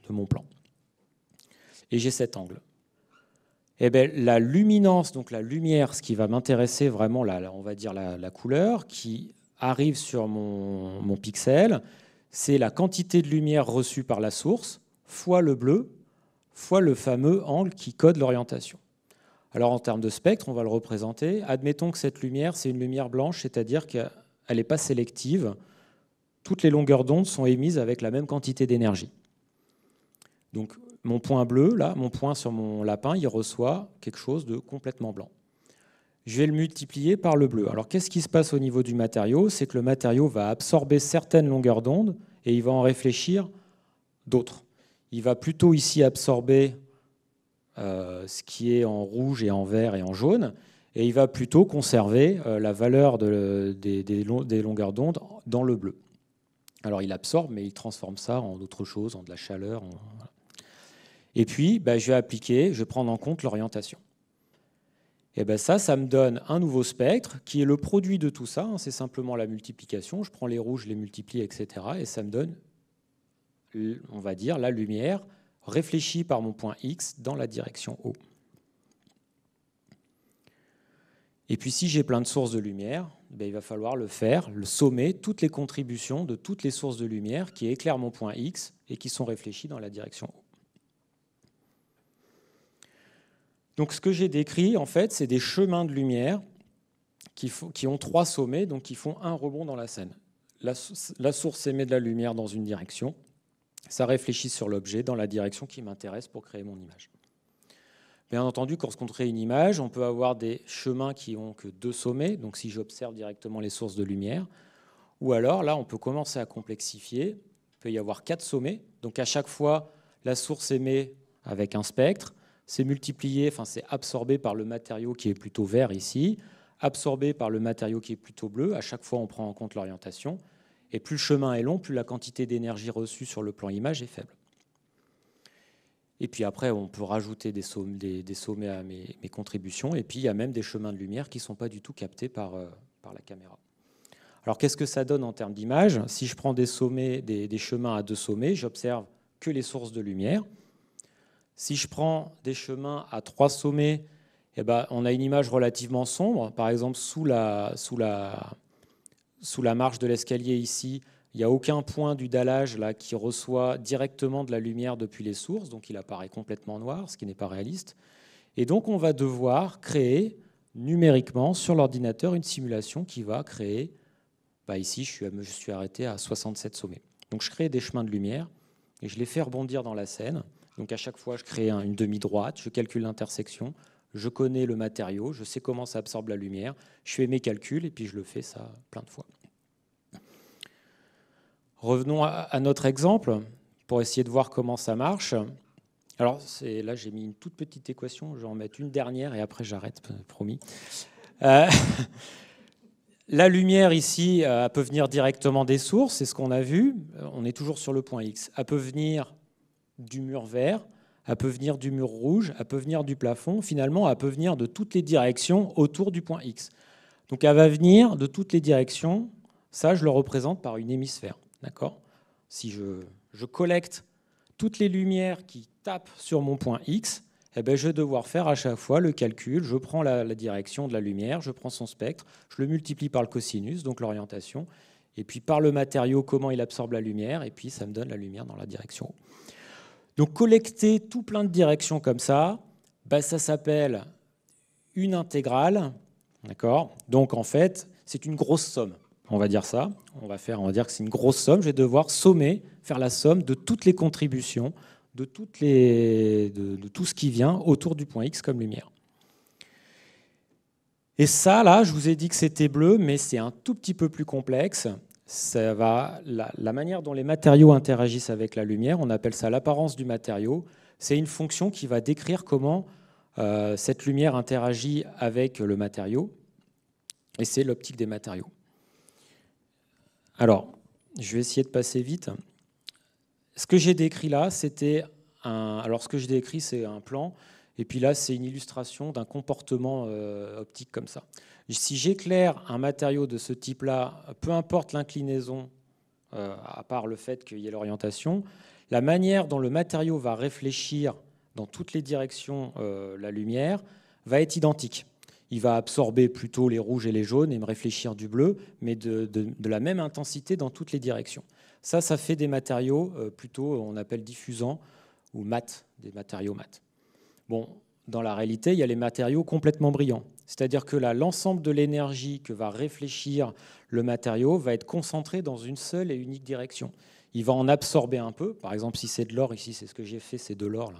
de mon plan. Et j'ai cet angle. Eh bien, la luminance, donc la lumière, ce qui va m'intéresser vraiment, on va dire la couleur, qui arrive sur mon pixel, c'est la quantité de lumière reçue par la source, fois le bleu, fois le fameux angle qui code l'orientation. Alors en termes de spectre, on va le représenter. Admettons que cette lumière, c'est une lumière blanche, c'est-à-dire qu'elle n'est pas sélective. Toutes les longueurs d'onde sont émises avec la même quantité d'énergie. Donc mon point bleu, là, mon point sur mon lapin, il reçoit quelque chose de complètement blanc. Je vais le multiplier par le bleu. Alors qu'est-ce qui se passe au niveau du matériau ? C'est que le matériau va absorber certaines longueurs d'onde et il va en réfléchir d'autres. Il va plutôt ici absorber ce qui est en rouge et en vert et en jaune, et il va plutôt conserver la valeur des longueurs d'onde dans le bleu. Alors il absorbe, mais il transforme ça en autre chose, en de la chaleur. Et puis, je vais prendre en compte l'orientation. Et ça me donne un nouveau spectre qui est le produit de tout ça. C'est simplement la multiplication. Je prends les rouges, je les multiplie, etc. Et ça me donne, on va dire, la lumière réfléchie par mon point X dans la direction O. Et puis si j'ai plein de sources de lumière, il va falloir le sommer, toutes les contributions de toutes les sources de lumière qui éclairent mon point X et qui sont réfléchies dans la direction O. Donc ce que j'ai décrit, en fait, c'est des chemins de lumière qui ont 3 sommets, donc qui font un rebond dans la scène. La source émet de la lumière dans une direction, ça réfléchit sur l'objet dans la direction qui m'intéresse pour créer mon image. Bien entendu, lorsqu'on crée une image, on peut avoir des chemins qui n'ont que 2 sommets, donc si j'observe directement les sources de lumière, Ou alors, là, on peut commencer à complexifier. Il peut y avoir 4 sommets. Donc, à chaque fois, la source émet avec un spectre. C'est multiplié, enfin, c'est absorbé par le matériau qui est plutôt vert ici, absorbé par le matériau qui est plutôt bleu. À chaque fois, on prend en compte l'orientation. Et plus le chemin est long, plus la quantité d'énergie reçue sur le plan image est faible. Et puis après, on peut rajouter des sommets à mes contributions. Et puis, il y a même des chemins de lumière qui ne sont pas du tout captés par la caméra. Alors, qu'est-ce que ça donne en termes d'image? Si je prends des chemins à 2 sommets, j'observe que les sources de lumière. Si je prends des chemins à 3 sommets, eh ben, on a une image relativement sombre. Par exemple, sous la marche de l'escalier ici, il n'y a aucun point du dallage là, qui reçoit directement de la lumière depuis les sources, donc il apparaît complètement noir, ce qui n'est pas réaliste. Et donc, on va devoir créer numériquement sur l'ordinateur une simulation qui va créer... ici, je suis arrêté à 67 sommets. Donc, je crée des chemins de lumière et je les fais rebondir dans la scène. Donc, à chaque fois, je crée une demi-droite, je calcule l'intersection, je connais le matériau, je sais comment ça absorbe la lumière, je fais mes calculs et puis je le fais ça plein de fois. Revenons à notre exemple pour essayer de voir comment ça marche. Alors, là, j'ai mis une toute petite équation, je vais en mettre une dernière et après j'arrête, promis. La lumière ici, elle peut venir directement des sources, c'est ce qu'on a vu. On est toujours sur le point X. Elle peut venir du mur vert, elle peut venir du mur rouge, elle peut venir du plafond. Finalement, elle peut venir de toutes les directions autour du point X. Donc, elle va venir de toutes les directions. Ça, je le représente par une hémisphère. D'accord ? Si je collecte toutes les lumières qui tapent sur mon point X, eh bien, je vais devoir faire à chaque fois le calcul. Je prends la direction de la lumière, je prends son spectre, je le multiplie par le cosinus, donc l'orientation, et puis par le matériau, comment il absorbe la lumière, et puis ça me donne la lumière dans la direction. Donc collecter tout plein de directions comme ça, ça s'appelle une intégrale. D'accord ? Donc en fait, c'est une grosse somme. On va dire ça. On va dire que c'est une grosse somme. Je vais devoir faire la somme de toutes les contributions, de tout ce qui vient autour du point X comme lumière. Et ça, là, je vous ai dit que c'était bleu, mais c'est un tout petit peu plus complexe. La manière dont les matériaux interagissent avec la lumière, on appelle ça l'apparence du matériau. C'est une fonction qui va décrire comment cette lumière interagit avec le matériau. Et c'est l'optique des matériaux. Alors, je vais essayer de passer vite. Ce que j'ai décrit là, c'est un plan, et puis là, c'est une illustration d'un comportement optique comme ça. Si j'éclaire un matériau de ce type-là, peu importe l'inclinaison, à part le fait qu'il y ait l'orientation, la manière dont le matériau va réfléchir dans toutes les directions la lumière va être identique. Il va absorber plutôt les rouges et les jaunes et me réfléchir du bleu, mais de la même intensité dans toutes les directions. Ça fait des matériaux plutôt, on appelle diffusants ou mat, des matériaux mat. Bon, dans la réalité, il y a les matériaux complètement brillants. C'est-à-dire que là, l'ensemble de l'énergie que va réfléchir le matériau va être concentré dans une seule et unique direction. Il va en absorber un peu. Par exemple, si c'est de l'or, ici, c'est ce que j'ai fait, c'est de l'or.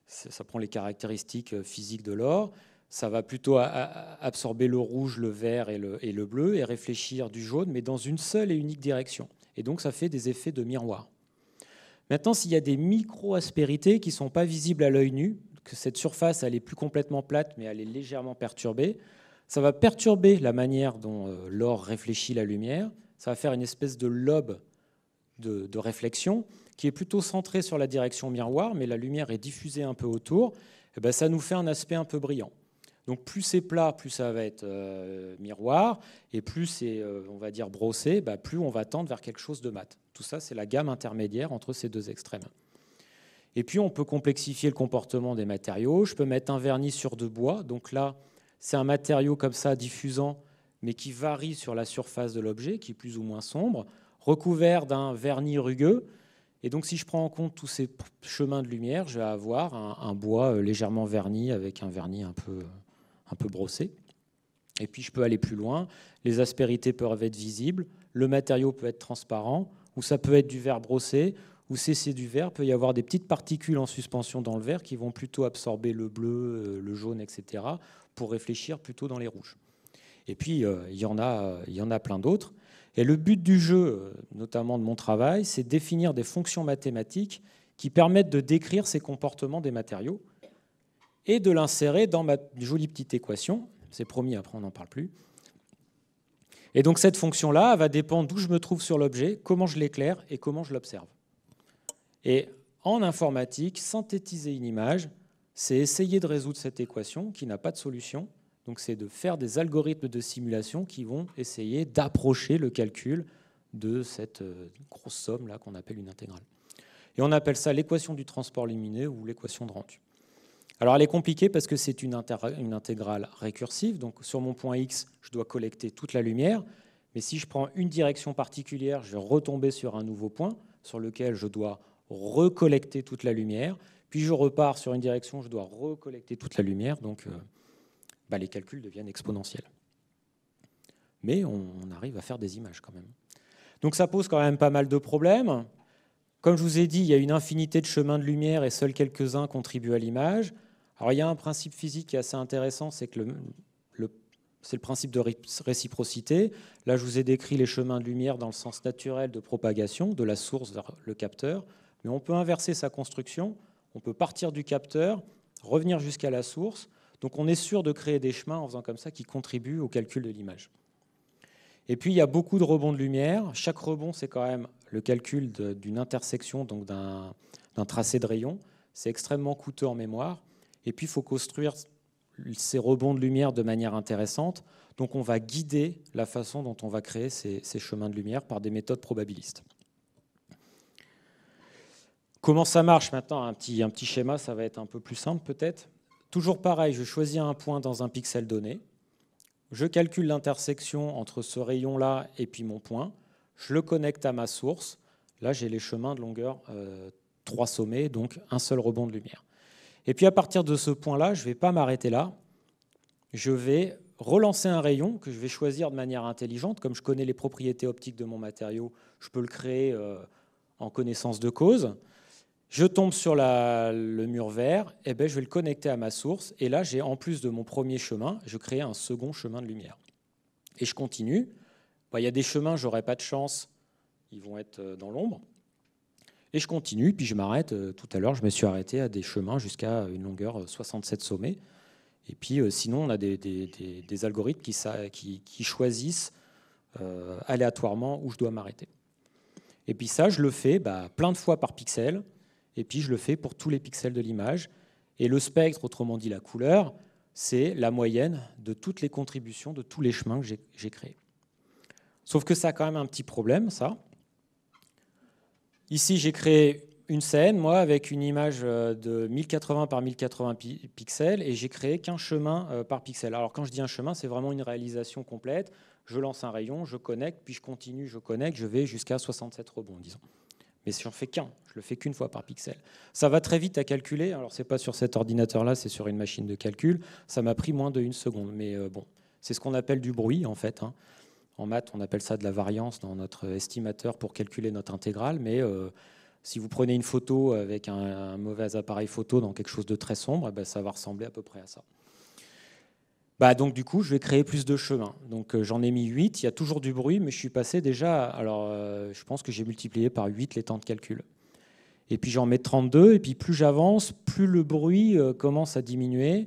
Ça prend les caractéristiques physiques de l'or. Ça va plutôt absorber le rouge, le vert et le bleu et réfléchir du jaune, mais dans une seule et unique direction. Et donc, ça fait des effets de miroir. Maintenant, s'il y a des micro-aspérités qui ne sont pas visibles à l'œil nu, que cette surface elle est plus complètement plate, mais elle est légèrement perturbée, ça va perturber la manière dont l'or réfléchit la lumière. Ça va faire une espèce de lobe de réflexion qui est plutôt centré sur la direction miroir, mais la lumière est diffusée un peu autour. Et ça nous fait un aspect un peu brillant. Donc plus c'est plat, plus ça va être miroir, et plus c'est, on va dire, brossé, plus on va tendre vers quelque chose de mat. Tout ça, c'est la gamme intermédiaire entre ces deux extrêmes. Et puis on peut complexifier le comportement des matériaux. Je peux mettre un vernis sur de bois. Donc là, c'est un matériau comme ça, diffusant, mais qui varie sur la surface de l'objet, qui est plus ou moins sombre, recouvert d'un vernis rugueux. Et donc, si je prends en compte tous ces chemins de lumière, je vais avoir un bois légèrement verni avec un vernis un peu brossé. Et puis, je peux aller plus loin. Les aspérités peuvent être visibles. Le matériau peut être transparent, ou ça peut être du verre brossé, ou si c'est du verre, il peut y avoir des petites particules en suspension dans le verre qui vont plutôt absorber le bleu, le jaune, etc., pour réfléchir plutôt dans les rouges. Et puis, il y en a plein d'autres. Et le but du jeu, notamment de mon travail, c'est de définir des fonctions mathématiques qui permettent de décrire ces comportements des matériaux et de l'insérer dans ma jolie petite équation. C'est promis, après on n'en parle plus. Et donc cette fonction-là va dépendre d'où je me trouve sur l'objet, comment je l'éclaire et comment je l'observe. Et en informatique, synthétiser une image, c'est essayer de résoudre cette équation qui n'a pas de solution. Donc c'est de faire des algorithmes de simulation qui vont essayer d'approcher le calcul de cette grosse somme là qu'on appelle une intégrale. Et on appelle ça l'équation du transport lumineux ou l'équation de rendu. Alors elle est compliquée parce que c'est une intégrale récursive. Donc sur mon point X, je dois collecter toute la lumière. Mais si je prends une direction particulière, je vais retomber sur un nouveau point sur lequel je dois recollecter toute la lumière. Puis je repars sur une direction, je dois recollecter toute la lumière. Donc les calculs deviennent exponentiels. Mais on arrive à faire des images quand même. Donc ça pose quand même pas mal de problèmes. Comme je vous ai dit, il y a une infinité de chemins de lumière et seuls quelques-uns contribuent à l'image. Alors il y a un principe physique qui est assez intéressant, c'est que c'est le principe de réciprocité. Là, je vous ai décrit les chemins de lumière dans le sens naturel de propagation, de la source vers le capteur. Mais on peut inverser sa construction. On peut partir du capteur, revenir jusqu'à la source. Donc on est sûr de créer des chemins en faisant comme ça qui contribuent au calcul de l'image. Et puis il y a beaucoup de rebonds de lumière. Chaque rebond, c'est quand même le calcul d'une intersection, donc d'un tracé de rayon. C'est extrêmement coûteux en mémoire. Et puis il faut construire ces rebonds de lumière de manière intéressante. Donc on va guider la façon dont on va créer ces chemins de lumière par des méthodes probabilistes. Comment ça marche maintenant? Un petit schéma, ça va être un peu plus simple peut-être. Toujours pareil, je choisis un point dans un pixel donné. Je calcule l'intersection entre ce rayon-là et puis mon point. Je le connecte à ma source. Là, j'ai les chemins de longueur 3 sommets, donc un seul rebond de lumière. Et puis à partir de ce point-là, je ne vais pas m'arrêter là. Je vais relancer un rayon que je vais choisir de manière intelligente. Comme je connais les propriétés optiques de mon matériau, je peux le créer en connaissance de cause. Je tombe sur le mur vert, et je vais le connecter à ma source. Et là, j'ai en plus de mon premier chemin, je crée un second chemin de lumière. Et je continue. Il y a des chemins, je n'aurai pas de chance, ils vont être dans l'ombre. Et je continue, puis je m'arrête. Tout à l'heure, je me suis arrêté à des chemins jusqu'à une longueur 67 sommets. Et puis sinon, on a des algorithmes qui choisissent aléatoirement où je dois m'arrêter. Et puis ça, je le fais plein de fois par pixel. Et puis je le fais pour tous les pixels de l'image. Et le spectre, autrement dit la couleur, c'est la moyenne de toutes les contributions, de tous les chemins que j'ai créés. Sauf que ça a quand même un petit problème, ça. Ici, j'ai créé une scène, moi, avec une image de 1080 par 1080 pixels, et j'ai créé qu'un chemin par pixel. Alors quand je dis un chemin, c'est vraiment une réalisation complète. Je lance un rayon, je connecte, puis je continue, je connecte, je vais jusqu'à 67 rebonds, disons. Mais si j'en fais qu'un, je le fais qu'une fois par pixel. Ça va très vite à calculer. Alors, ce n'est pas sur cet ordinateur-là, c'est sur une machine de calcul. Ça m'a pris moins d'1 seconde. Mais bon, c'est ce qu'on appelle du bruit, en fait. En maths, on appelle ça de la variance dans notre estimateur pour calculer notre intégrale. Mais si vous prenez une photo avec un mauvais appareil photo dans quelque chose de très sombre, ça va ressembler à peu près à ça. Donc du coup, je vais créer plus de chemins. Donc j'en ai mis 8, il y a toujours du bruit, mais je suis passé déjà, alors je pense que j'ai multiplié par 8 les temps de calcul. Et puis j'en mets 32, et puis plus j'avance, plus le bruit commence à diminuer.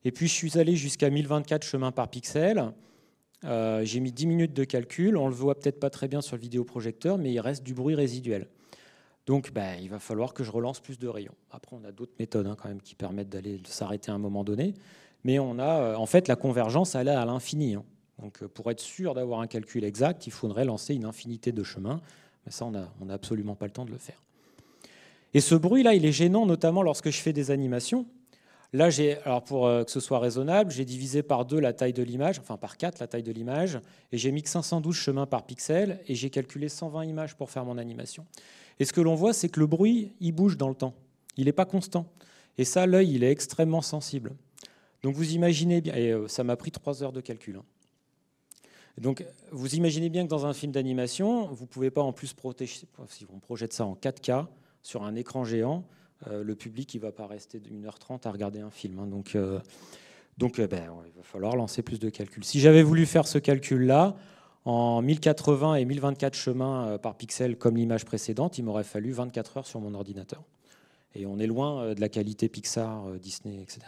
Et puis je suis allé jusqu'à 1024 chemins par pixel. J'ai mis 10 minutes de calcul, on le voit peut-être pas très bien sur le vidéoprojecteur, mais il reste du bruit résiduel. Donc il va falloir que je relance plus de rayons. Après, on a d'autres méthodes quand même qui permettent de s'arrêter à un moment donné. Mais on a, en fait, la convergence, elle est à l'infini. Donc, pour être sûr d'avoir un calcul exact, il faudrait lancer une infinité de chemins. Mais ça, on n'a absolument pas le temps de le faire. Et ce bruit-là, il est gênant, notamment lorsque je fais des animations. Là, alors pour que ce soit raisonnable, j'ai divisé par 2 la taille de l'image, enfin par 4 la taille de l'image, et j'ai mis que 512 chemins par pixel, et j'ai calculé 120 images pour faire mon animation. Et ce que l'on voit, c'est que le bruit, il bouge dans le temps. Il n'est pas constant. Et ça, l'œil, il est extrêmement sensible. Donc vous imaginez bien, et ça m'a pris 3 heures de calcul. Donc vous imaginez bien que dans un film d'animation, vous ne pouvez pas en plus protéger, si on projette ça en 4K sur un écran géant, le public il ne va pas rester d'1h30 à regarder un film. Donc il va falloir lancer plus de calculs. Si j'avais voulu faire ce calcul-là, En 1080 et 1024 chemins par pixel comme l'image précédente, il m'aurait fallu 24 heures sur mon ordinateur. Et on est loin de la qualité Pixar, Disney, etc.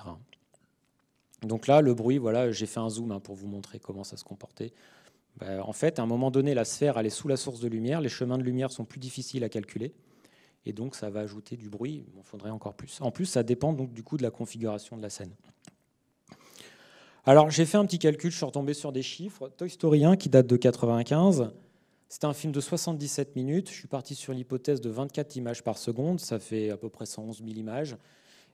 Donc là, le bruit, voilà, j'ai fait un zoom pour vous montrer comment ça se comportait. En fait, à un moment donné, la sphère elle est sous la source de lumière, les chemins de lumière sont plus difficiles à calculer, et donc ça va ajouter du bruit, il m'en faudrait encore plus. En plus, ça dépend donc du coup de la configuration de la scène. Alors, j'ai fait un petit calcul, je suis retombé sur des chiffres. Toy Story 1, qui date de 1995, c'était un film de 77 minutes. Je suis parti sur l'hypothèse de 24 images par seconde, ça fait à peu près 111 000 images.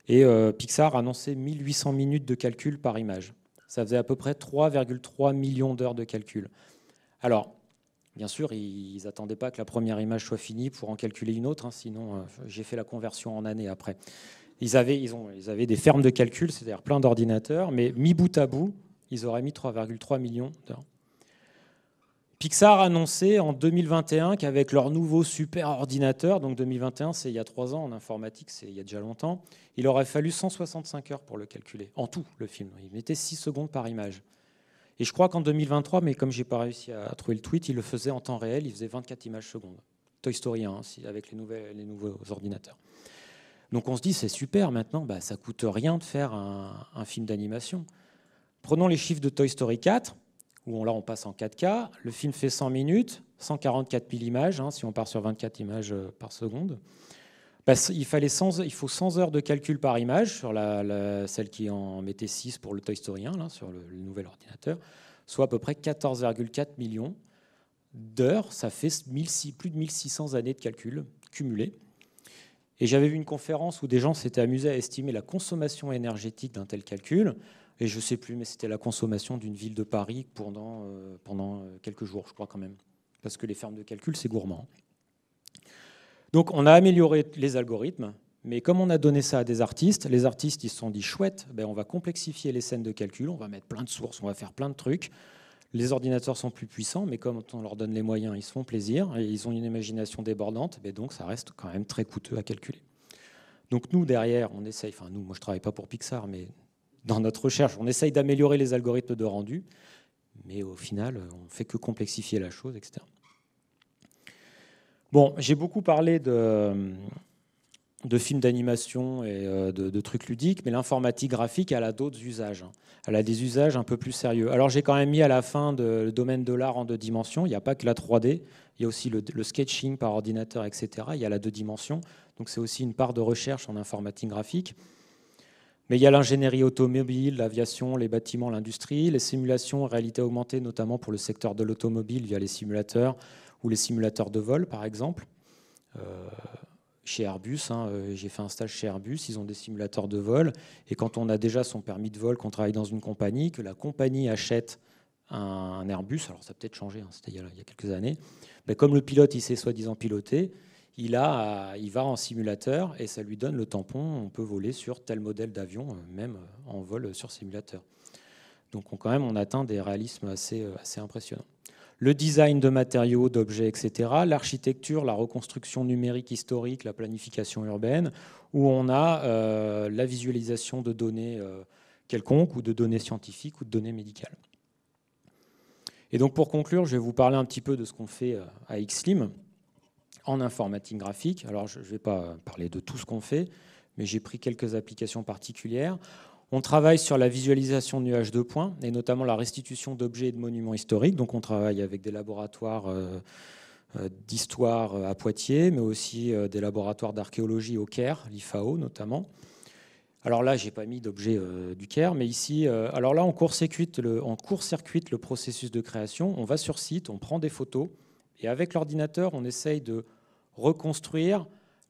Et Pixar annonçait 1800 minutes de calcul par image. Ça faisait à peu près 3,3 millions d'heures de calcul. Alors, bien sûr, ils n'attendaient pas que la première image soit finie pour en calculer une autre, sinon j'ai fait la conversion en années après. Ils avaient des fermes de calcul, c'est-à-dire plein d'ordinateurs, mais mis bout à bout, ils auraient mis 3,3 millions d'heures. Pixar annonçait en 2021 qu'avec leur nouveau super ordinateur, donc 2021 c'est il y a 3 ans, en informatique c'est il y a déjà longtemps, il aurait fallu 165 heures pour le calculer, en tout le film. Il mettait 6 secondes par image. Et je crois qu'en 2023, mais comme je n'ai pas réussi à trouver le tweet, il le faisait en temps réel, il faisait 24 images secondes. Toy Story 1, avec les nouveaux ordinateurs. Donc on se dit, c'est super, maintenant, ça ne coûte rien de faire un film d'animation. Prenons les chiffres de Toy Story 4, où là on passe en 4K, le film fait 100 minutes, 144 000 images, si on part sur 24 images par seconde. Il faut 100 heures de calcul par image sur celle qui en mettait 6 pour le Toy Story 1, là, sur le nouvel ordinateur, soit à peu près 14,4 millions d'heures. Ça fait plus de 1600 années de calcul cumulés. Et j'avais vu une conférence où des gens s'étaient amusés à estimer la consommation énergétique d'un tel calcul. Et je ne sais plus, mais c'était la consommation d'une ville de Paris pendant quelques jours, je crois quand même. Parce que les fermes de calcul, c'est gourmand. Donc on a amélioré les algorithmes, mais comme on a donné ça à des artistes, les artistes ils se sont dit chouette, on va complexifier les scènes de calcul, on va mettre plein de sources, on va faire plein de trucs. Les ordinateurs sont plus puissants, mais comme on leur donne les moyens, ils se font plaisir et ils ont une imagination débordante, donc ça reste quand même très coûteux à calculer. Donc nous derrière, on essaye, moi je travaille pas pour Pixar, mais dans notre recherche, on essaye d'améliorer les algorithmes de rendu, mais au final, on fait que complexifier la chose, etc. Bon, j'ai beaucoup parlé de films d'animation et de trucs ludiques, mais l'informatique graphique, elle a d'autres usages. Elle a des usages un peu plus sérieux. Alors j'ai quand même mis à la fin le domaine de l'art en 2 dimensions. Il n'y a pas que la 3D, il y a aussi le sketching par ordinateur, etc. Il y a la 2 dimensions, donc c'est aussi une part de recherche en informatique graphique. Mais il y a l'ingénierie automobile, l'aviation, les bâtiments, l'industrie, les simulations, réalité augmentée, notamment pour le secteur de l'automobile via les simulateurs, ou les simulateurs de vol, par exemple. Chez Airbus, j'ai fait un stage chez Airbus, ils ont des simulateurs de vol. Et quand on a déjà son permis de vol, qu'on travaille dans une compagnie, que la compagnie achète un Airbus, alors ça a peut-être changé, c'était il y a quelques années, mais comme le pilote, il sait soi-disant piloter, il va en simulateur et ça lui donne le tampon, on peut voler sur tel modèle d'avion, même en vol sur simulateur. Donc quand même, on atteint des réalismes assez impressionnants. Le design de matériaux, d'objets, etc., l'architecture, la reconstruction numérique historique, la planification urbaine, où on a la visualisation de données quelconques, ou de données scientifiques, ou de données médicales. Et donc pour conclure, je vais vous parler un petit peu de ce qu'on fait à Xlim en informatique graphique. Alors je ne vais pas parler de tout ce qu'on fait, mais j'ai pris quelques applications particulières. On travaille sur la visualisation de nuages de points, et notamment la restitution d'objets et de monuments historiques. Donc on travaille avec des laboratoires d'histoire à Poitiers, mais aussi des laboratoires d'archéologie au Caire, l'IFAO notamment. Alors là, je n'ai pas mis d'objets du Caire, mais ici, alors là, on court-circuite le processus de création. On va sur site, on prend des photos, et avec l'ordinateur, on essaye de reconstruire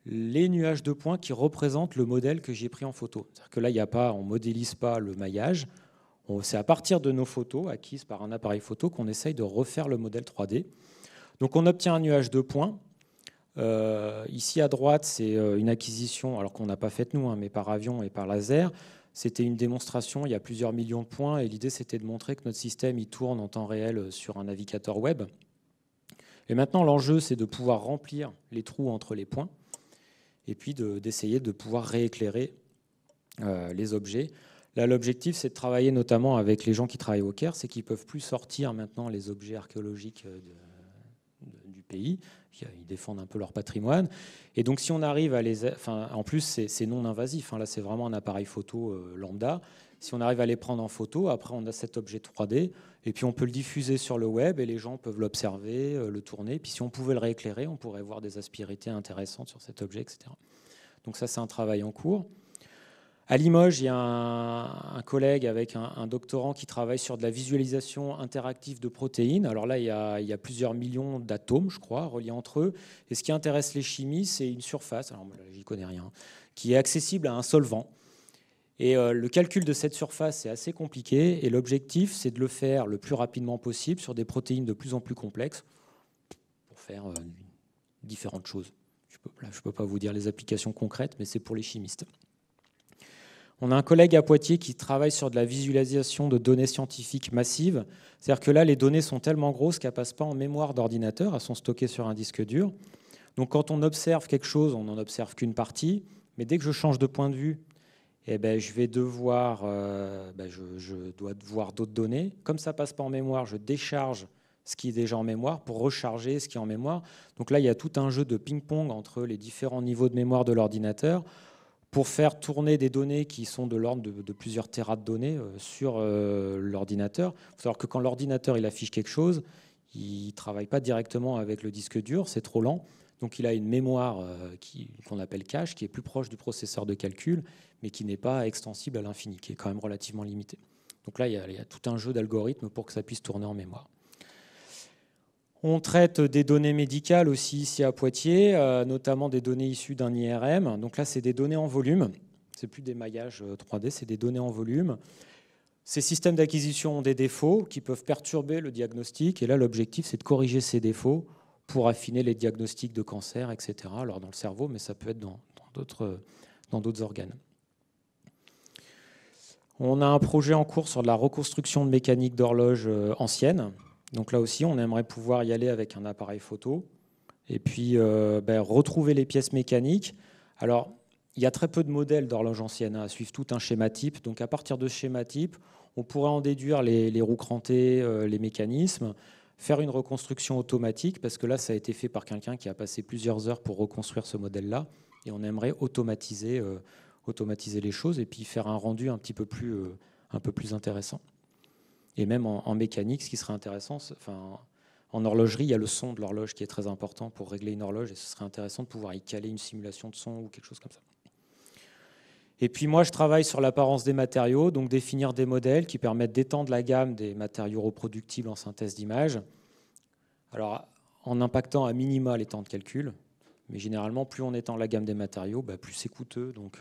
les nuages de points qui représentent le modèle que j'ai pris en photo. C'est-à-dire que là, on ne modélise pas le maillage. C'est à partir de nos photos, acquises par un appareil photo, qu'on essaye de refaire le modèle 3D. Donc on obtient un nuage de points. Ici à droite, c'est une acquisition, alors qu'on n'a pas faite nous, mais par avion et par laser. C'était une démonstration, il y a plusieurs millions de points, et l'idée c'était de montrer que notre système il tourne en temps réel sur un navigateur web. Et maintenant, l'enjeu, c'est de pouvoir remplir les trous entre les points, et puis d'essayer de pouvoir rééclairer les objets. Là, l'objectif, c'est de travailler notamment avec les gens qui travaillent au Caire, c'est qu'ils ne peuvent plus sortir maintenant les objets archéologiques du pays. Ils défendent un peu leur patrimoine. Et donc, si on arrive à les... Enfin, en plus, c'est non invasif. Là, c'est vraiment un appareil photo lambda. Si on arrive à les prendre en photo, après, on a cet objet 3D. Et puis, on peut le diffuser sur le web et les gens peuvent l'observer, le tourner. Puis, si on pouvait le rééclairer, on pourrait voir des aspérités intéressantes sur cet objet, etc. Donc, ça, c'est un travail en cours. À Limoges, il y a un collègue avec un doctorant qui travaille sur de la visualisation interactive de protéines. Alors là, il y a plusieurs millions d'atomes, je crois, reliés entre eux. Et ce qui intéresse les chimistes, c'est une surface, alors moi, j'y connais rien, qui est accessible à un solvant. Et le calcul de cette surface est assez compliqué. Et l'objectif, c'est de le faire le plus rapidement possible sur des protéines de plus en plus complexes pour faire différentes choses. Je ne peux pas vous dire les applications concrètes, mais c'est pour les chimistes. On a un collègue à Poitiers qui travaille sur de la visualisation de données scientifiques massives. C'est-à-dire que là, les données sont tellement grosses qu'elles ne passent pas en mémoire d'ordinateur, elles sont stockées sur un disque dur. Donc quand on observe quelque chose, on n'en observe qu'une partie. Mais dès que je change de point de vue, je dois voir d'autres données. Comme ça ne passe pas en mémoire, je décharge ce qui est déjà en mémoire pour recharger ce qui est en mémoire. Donc là, il y a tout un jeu de ping-pong entre les différents niveaux de mémoire de l'ordinateur pour faire tourner des données qui sont de l'ordre de plusieurs téras de données sur l'ordinateur. Il faut savoir que quand l'ordinateur il affiche quelque chose, il ne travaille pas directement avec le disque dur, c'est trop lent. Donc il a une mémoire qu'on appelle cache, qui est plus proche du processeur de calcul, mais qui n'est pas extensible à l'infini, qui est quand même relativement limité. Donc là, il y a tout un jeu d'algorithmes pour que ça puisse tourner en mémoire. On traite des données médicales aussi ici à Poitiers, notamment des données issues d'un IRM. Donc là, c'est des données en volume. Ce n'est plus des maillages 3D, c'est des données en volume. Ces systèmes d'acquisition ont des défauts qui peuvent perturber le diagnostic. Et là, l'objectif, c'est de corriger ces défauts pour affiner les diagnostics de cancer, etc. Alors dans le cerveau, mais ça peut être dans d'autres organes. On a un projet en cours sur de la reconstruction de mécanique d'horloge ancienne. Donc là aussi, on aimerait pouvoir y aller avec un appareil photo et puis retrouver les pièces mécaniques. Alors, il y a très peu de modèles d'horloge ancienne à suivre tout un schéma type. Donc à partir de ce schéma type, on pourrait en déduire les roues crantées, les mécanismes, faire une reconstruction automatique, parce que là, ça a été fait par quelqu'un qui a passé plusieurs heures pour reconstruire ce modèle-là. Et on aimerait automatiser les choses et puis faire un rendu un peu plus intéressant. Et même en mécanique, ce qui serait intéressant, en horlogerie, il y a le son de l'horloge qui est très important pour régler une horloge, et ce serait intéressant de pouvoir y caler une simulation de son ou quelque chose comme ça. Et puis moi, je travaille sur l'apparence des matériaux, donc définir des modèles qui permettent d'étendre la gamme des matériaux reproductibles en synthèse d'image. Alors, en impactant à minima les temps de calcul, mais généralement, plus on étend la gamme des matériaux, plus c'est coûteux, donc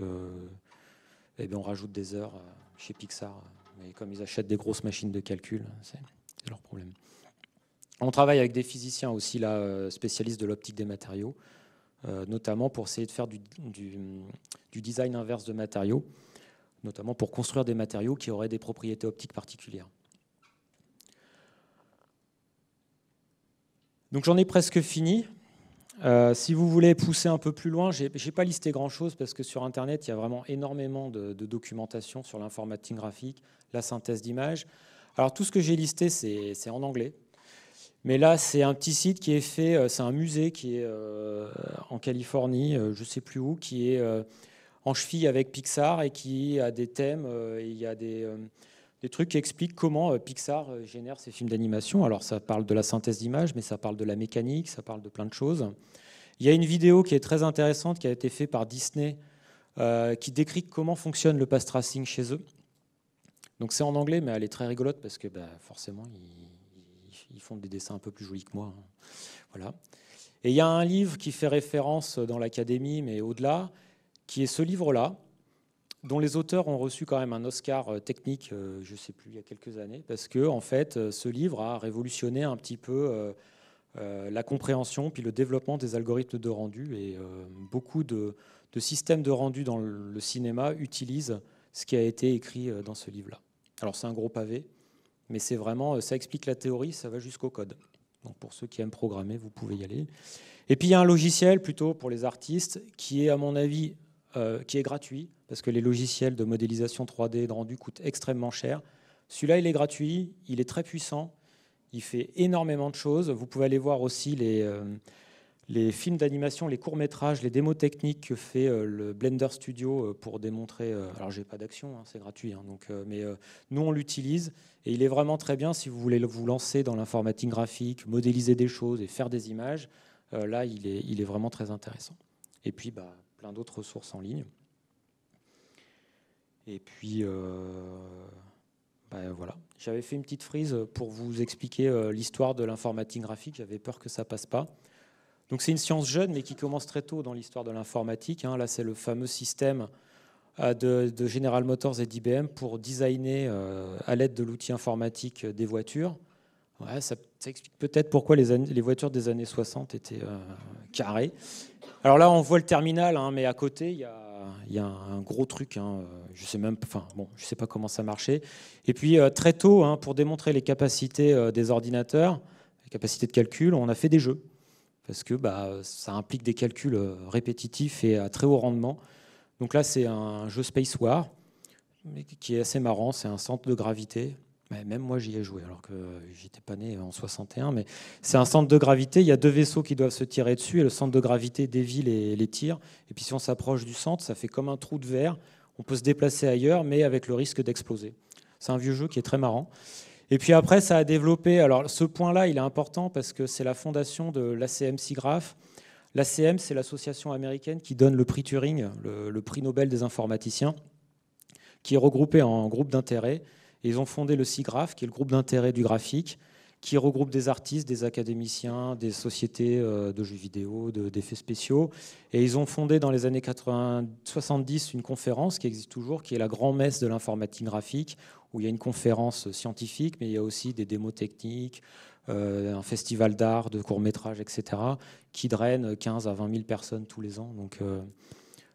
on rajoute des heures chez Pixar. Mais comme ils achètent des grosses machines de calcul, c'est leur problème. On travaille avec des physiciens aussi, là, spécialistes de l'optique des matériaux, notamment pour essayer de faire du design inverse de matériaux, notamment pour construire des matériaux qui auraient des propriétés optiques particulières. Donc j'en ai presque fini. Si vous voulez pousser un peu plus loin, je n'ai pas listé grand-chose parce que sur Internet, il y a vraiment énormément de documentation sur l'informatique graphique, la synthèse d'images. Alors tout ce que j'ai listé, c'est en anglais. Mais là, c'est un petit site qui est fait, c'est un musée qui est en Californie, je ne sais plus où, qui est en cheville avec Pixar et qui a des thèmes, et il y a des trucs qui expliquent comment Pixar génère ses films d'animation. Alors ça parle de la synthèse d'images, mais ça parle de la mécanique, ça parle de plein de choses. Il y a une vidéo qui est très intéressante qui a été faite par Disney qui décrit comment fonctionne le path tracing chez eux. Donc c'est en anglais, mais elle est très rigolote parce que forcément, ils font des dessins un peu plus jolis que moi. Voilà. Et il y a un livre qui fait référence dans l'académie, mais au-delà, qui est ce livre-là, dont les auteurs ont reçu quand même un Oscar technique, je ne sais plus, il y a quelques années, parce que en fait, ce livre a révolutionné un petit peu la compréhension puis le développement des algorithmes de rendu. Et beaucoup de systèmes de rendu dans le cinéma utilisent ce qui a été écrit dans ce livre-là. Alors c'est un gros pavé, mais c'est vraiment, ça explique la théorie, ça va jusqu'au code. Donc pour ceux qui aiment programmer, vous pouvez y aller. Et puis il y a un logiciel plutôt pour les artistes qui est, à mon avis, qui est gratuit, parce que les logiciels de modélisation 3D et de rendu coûtent extrêmement cher. Celui-là, il est gratuit, il est très puissant, il fait énormément de choses. Vous pouvez aller voir aussi les films d'animation, les courts-métrages, les démos techniques que fait le Blender Studio pour démontrer... alors, j'ai pas d'action, hein, c'est gratuit, hein, mais nous, on l'utilise et il est vraiment très bien si vous voulez vous lancer dans l'informatique graphique, modéliser des choses et faire des images. Là, il est vraiment très intéressant. Et puis, plein d'autres ressources en ligne. Et puis, voilà. J'avais fait une petite frise pour vous expliquer l'histoire de l'informatique graphique. J'avais peur que ça passe pas. Donc c'est une science jeune, mais qui commence très tôt dans l'histoire de l'informatique. Là, c'est le fameux système de General Motors et d'IBM pour designer à l'aide de l'outil informatique des voitures. Ouais, ça explique peut-être pourquoi les voitures des années 60 étaient carrées. Alors là, on voit le terminal, mais à côté, il y a un gros truc. Je sais pas comment ça marchait. Et puis très tôt, pour démontrer les capacités des ordinateurs, les capacités de calcul, on a fait des jeux. Parce que ça implique des calculs répétitifs et à très haut rendement. Donc là, c'est un jeu Space War, qui est assez marrant. C'est un centre de gravité. Même moi, j'y ai joué, alors que j'étais pas né en 61. Mais c'est un centre de gravité. Il y a 2 vaisseaux qui doivent se tirer dessus, et le centre de gravité dévie les tirs. Et puis si on s'approche du centre, ça fait comme un trou de verre. On peut se déplacer ailleurs, mais avec le risque d'exploser. C'est un vieux jeu qui est très marrant. Et puis après, ça a développé... Alors, ce point-là, il est important parce que c'est la fondation de l'ACM SIGGRAPH. L'ACM, c'est l'association américaine qui donne le prix Turing, le prix Nobel des informaticiens, qui est regroupé en groupes d'intérêt. Et ils ont fondé le SIGGRAPH, qui est le groupe d'intérêt du graphique, qui regroupe des artistes, des académiciens, des sociétés de jeux vidéo, d'effets spéciaux. Et ils ont fondé dans les années 70 une conférence qui existe toujours, qui est la grand-messe de l'informatique graphique, où il y a une conférence scientifique, mais il y a aussi des démos techniques, un festival d'art, de courts-métrages, etc., qui draine 15 à 20 000 personnes tous les ans. Donc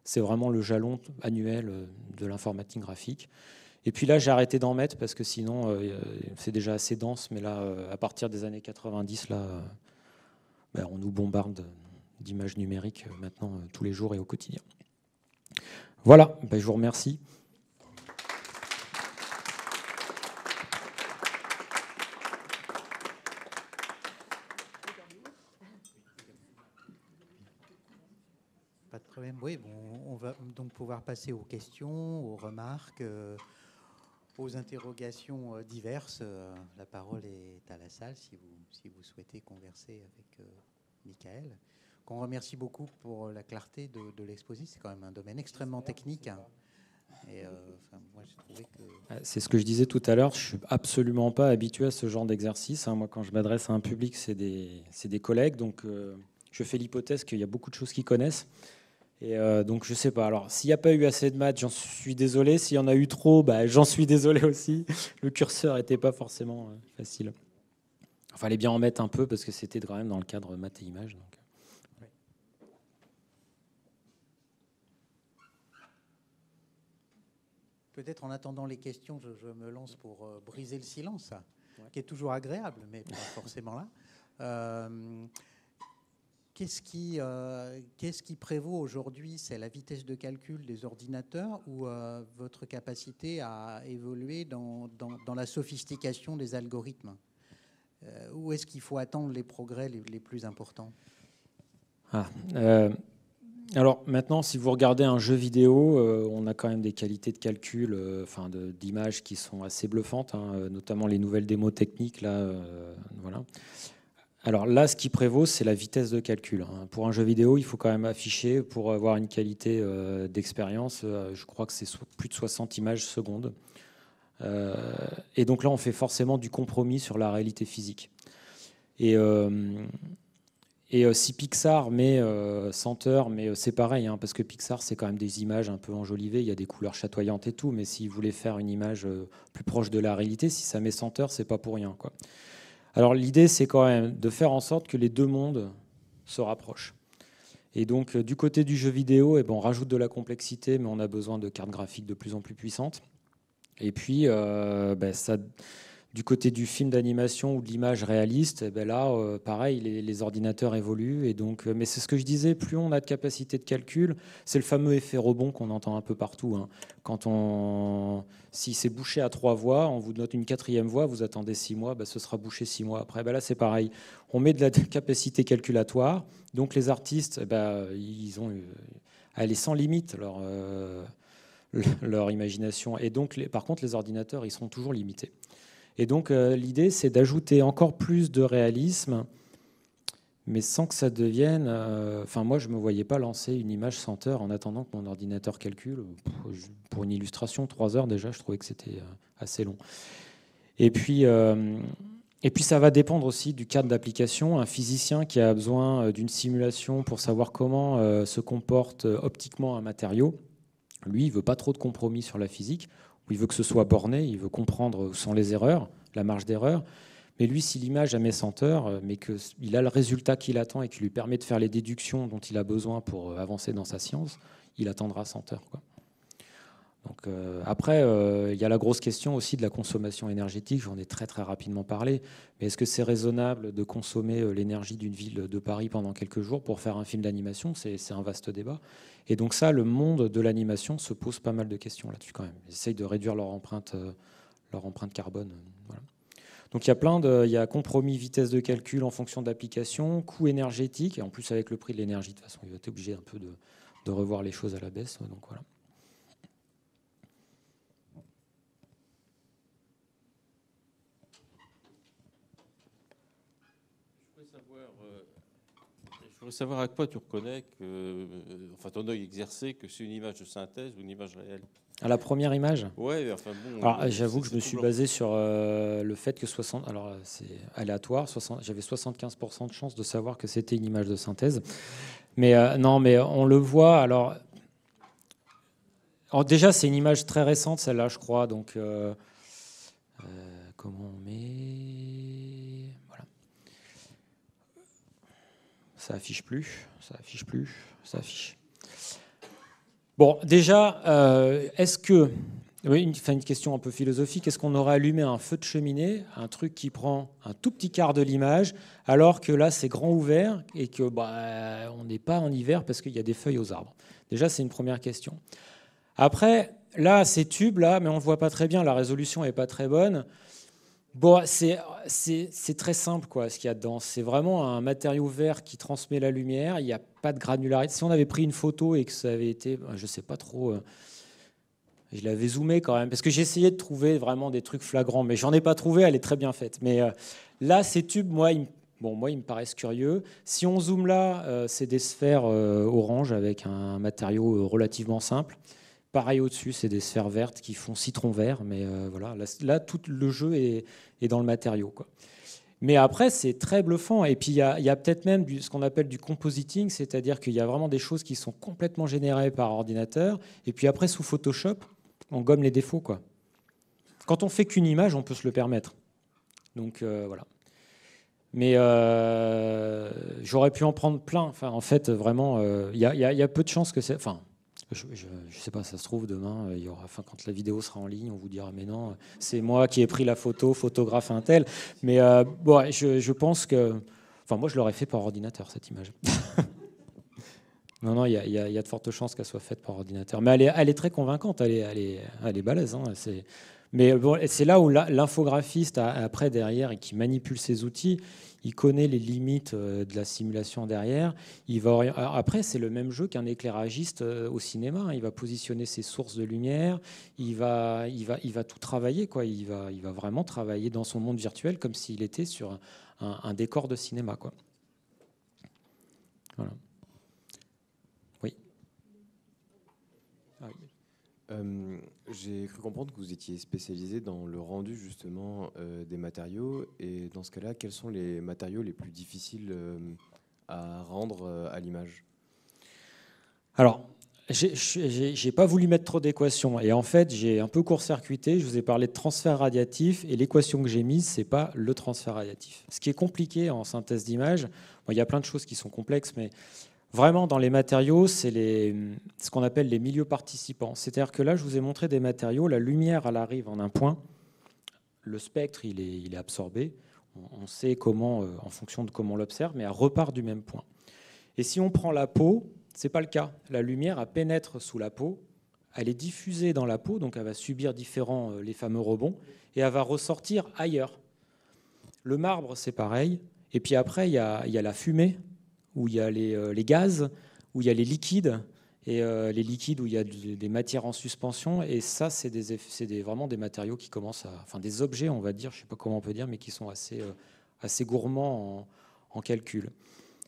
c'est vraiment le jalon annuel de l'informatique graphique. Et puis là, j'ai arrêté d'en mettre parce que sinon, c'est déjà assez dense. Mais là, à partir des années 90, on nous bombarde d'images numériques maintenant tous les jours et au quotidien. Voilà, je vous remercie. Pas de problème. Oui, on va donc pouvoir passer aux questions, aux remarques, aux interrogations diverses. La parole est à la salle si vous souhaitez converser avec Michael, qu'on remercie beaucoup pour la clarté de l'exposé. C'est quand même un domaine extrêmement technique. Et, moi, j'ai trouvé que... C'est ce que je disais tout à l'heure. Je suis absolument pas habitué à ce genre d'exercice. Moi, quand je m'adresse à un public, c'est des collègues. Donc, je fais l'hypothèse qu'il y a beaucoup de choses qu'ils connaissent. Et donc, je sais pas. Alors, s'il n'y a pas eu assez de maths, j'en suis désolé. S'il y en a eu trop, j'en suis désolé aussi. Le curseur n'était pas forcément facile. Il fallait bien en mettre un peu parce que c'était quand même dans le cadre maths et images. Donc. Peut-être en attendant les questions, je me lance pour briser le silence, qui est toujours agréable, mais pas forcément là. Qu'est-ce qui prévaut aujourd'hui? C'est la vitesse de calcul des ordinateurs ou votre capacité à évoluer dans la sophistication des algorithmes? Où est-ce qu'il faut attendre les progrès les plus importants? Alors maintenant, si vous regardez un jeu vidéo, on a quand même des qualités de calcul, d'image qui sont assez bluffantes, notamment les nouvelles démos techniques. Voilà. Alors là, ce qui prévaut, c'est la vitesse de calcul. Pour un jeu vidéo, il faut quand même afficher, pour avoir une qualité d'expérience, je crois que c'est plus de 60 images secondes. Et donc là, on fait forcément du compromis sur la réalité physique. Et si Pixar met 100 heures, mais c'est pareil, parce que Pixar, c'est quand même des images un peu enjolivées, il y a des couleurs chatoyantes et tout, mais s'ils voulaient faire une image plus proche de la réalité, si ça met 100 heures, c'est pas pour rien, quoi. Alors l'idée, c'est quand même de faire en sorte que les deux mondes se rapprochent. Et donc, du côté du jeu vidéo, on rajoute de la complexité, mais on a besoin de cartes graphiques de plus en plus puissantes. Et puis, du Du côté du film d'animation ou de l'image réaliste, eh ben là, pareil, les ordinateurs évoluent. Et donc, mais c'est ce que je disais, plus on a de capacité de calcul, c'est le fameux effet rebond qu'on entend un peu partout. Hein. Si c'est bouché à 3 voix, on vous note une 4e voix, vous attendez 6 mois, ben ce sera bouché 6 mois après. Ben là, c'est pareil. On met de la capacité calculatoire. Donc, les artistes, elle est sans limite, leur imagination. Et donc, par contre, les ordinateurs, ils seront toujours limités. Et donc, l'idée, c'est d'ajouter encore plus de réalisme, mais sans que ça devienne... moi, je ne me voyais pas lancer une image 100 heures en attendant que mon ordinateur calcule. Pour une illustration, 3 heures déjà, je trouvais que c'était assez long. Et puis, ça va dépendre aussi du cadre d'application. Un physicien qui a besoin d'une simulation pour savoir comment se comporte optiquement un matériau, lui, il ne veut pas trop de compromis sur la physique. Il veut que ce soit borné, il veut comprendre où sont les erreurs, la marge d'erreur. Mais lui, si l'image a mis 100 heures, mais qu'il a le résultat qu'il attend et qui lui permet de faire les déductions dont il a besoin pour avancer dans sa science, il attendra 100 heures, quoi. Donc, après, il y a la grosse question aussi de la consommation énergétique. J'en ai très très rapidement parlé. Mais est-ce que c'est raisonnable de consommer l'énergie d'une ville de Paris pendant quelques jours pour faire un film d'animation ? C'est un vaste débat. Et donc ça, le monde de l'animation se pose pas mal de questions là-dessus quand même. Ils essayent de réduire leur empreinte carbone. Voilà. Donc il y a compromis vitesse de calcul en fonction de l'application, coût énergétique, et en plus avec le prix de l'énergie, de toute façon, il va être obligé un peu de revoir les choses à la baisse. Donc voilà. Je voudrais savoir à quoi tu reconnais ton œil exercé, que c'est une image de synthèse ou une image réelle. À la première image ? Ouais, enfin bon. Alors, j'avoue que je me suis basé sur le fait que 60. Alors, c'est aléatoire. J'avais 75% de chance de savoir que c'était une image de synthèse. Mais non, mais on le voit. Alors déjà, c'est une image très récente, celle-là, je crois. Donc, comment on met. Voilà. Ça affiche plus. Ça affiche. Bon, déjà, est-ce que... Oui, une question un peu philosophique. Est-ce qu'on aurait allumé un feu de cheminée, un truc qui prend un tout petit quart de l'image, alors que là, c'est grand ouvert et que on n'est pas en hiver parce qu'il y a des feuilles aux arbres? Déjà, c'est une première question. Après, là, ces tubes-là, mais on ne le voit pas très bien, la résolution n'est pas très bonne. Bon, c'est très simple, quoi, ce qu'il y a dedans. C'est vraiment un matériau vert qui transmet la lumière. Il n'y a pas de granularité. Si on avait pris une photo et que ça avait été, je ne sais pas trop, je l'avais zoomé quand même, parce que j'ai essayé de trouver vraiment des trucs flagrants, mais j'en ai pas trouvé. Elle est très bien faite. Mais là, ces tubes, moi, ils me paraissent curieux. Si on zoome là, c'est des sphères orange avec un matériau relativement simple. Pareil au-dessus, c'est des sphères vertes qui font citron vert, mais voilà, là, tout le jeu est dans le matériau, quoi. Mais après, c'est très bluffant. Et puis, il y a peut-être même ce qu'on appelle du compositing, c'est-à-dire qu'il y a vraiment des choses qui sont complètement générées par ordinateur. Et puis après, sous Photoshop, on gomme les défauts, quoi. Quand on fait qu'une image, on peut se le permettre. Donc, voilà. Mais j'aurais pu en prendre plein. Enfin, en fait, vraiment, il y a peu de chances que c'est... Enfin, je ne sais pas, ça se trouve demain, quand la vidéo sera en ligne, on vous dira mais non, c'est moi qui ai pris la photo, photographe un tel. Mais je pense que, moi je l'aurais fait par ordinateur cette image. Non, il y a de fortes chances qu'elle soit faite par ordinateur. Mais elle est très convaincante, elle est balèze. Hein, mais bon, c'est là où l'infographiste après derrière et qui manipule ces outils. Il connaît les limites de la simulation derrière. Après, c'est le même jeu qu'un éclairagiste au cinéma. Il va positionner ses sources de lumière. Il va tout travailler, quoi. Il va vraiment travailler dans son monde virtuel comme s'il était sur un décor de cinéma, quoi. Voilà. Oui. Ah oui. J'ai cru comprendre que vous étiez spécialisé dans le rendu justement des matériaux, et dans ce cas-là, quels sont les matériaux les plus difficiles à rendre à l'image? Alors, j'ai pas voulu mettre trop d'équations, et en fait, j'ai un peu court-circuité. Je vous ai parlé de transfert radiatif, et l'équation que j'ai mise, c'est pas le transfert radiatif. Ce qui est compliqué en synthèse d'image, il y a plein de choses qui sont complexes, mais vraiment, dans les matériaux, c'est ce qu'on appelle les milieux participants. C'est-à-dire que là, je vous ai montré des matériaux, la lumière, elle arrive en un point. le spectre, il est absorbé. On sait comment, en fonction de comment on l'observe, mais elle repart du même point. Et si on prend la peau, ce n'est pas le cas. La lumière, elle pénètre sous la peau, elle est diffusée dans la peau, donc elle va subir les fameux rebonds, et elle va ressortir ailleurs. Le marbre, c'est pareil. Et puis après, il y a la fumée, où il y a les gaz, où il y a les liquides, et les liquides où il y a des matières en suspension. Et ça, c'est vraiment des matériaux qui commencent enfin des objets, on va dire, je ne sais pas comment on peut dire, mais qui sont assez gourmands en calcul.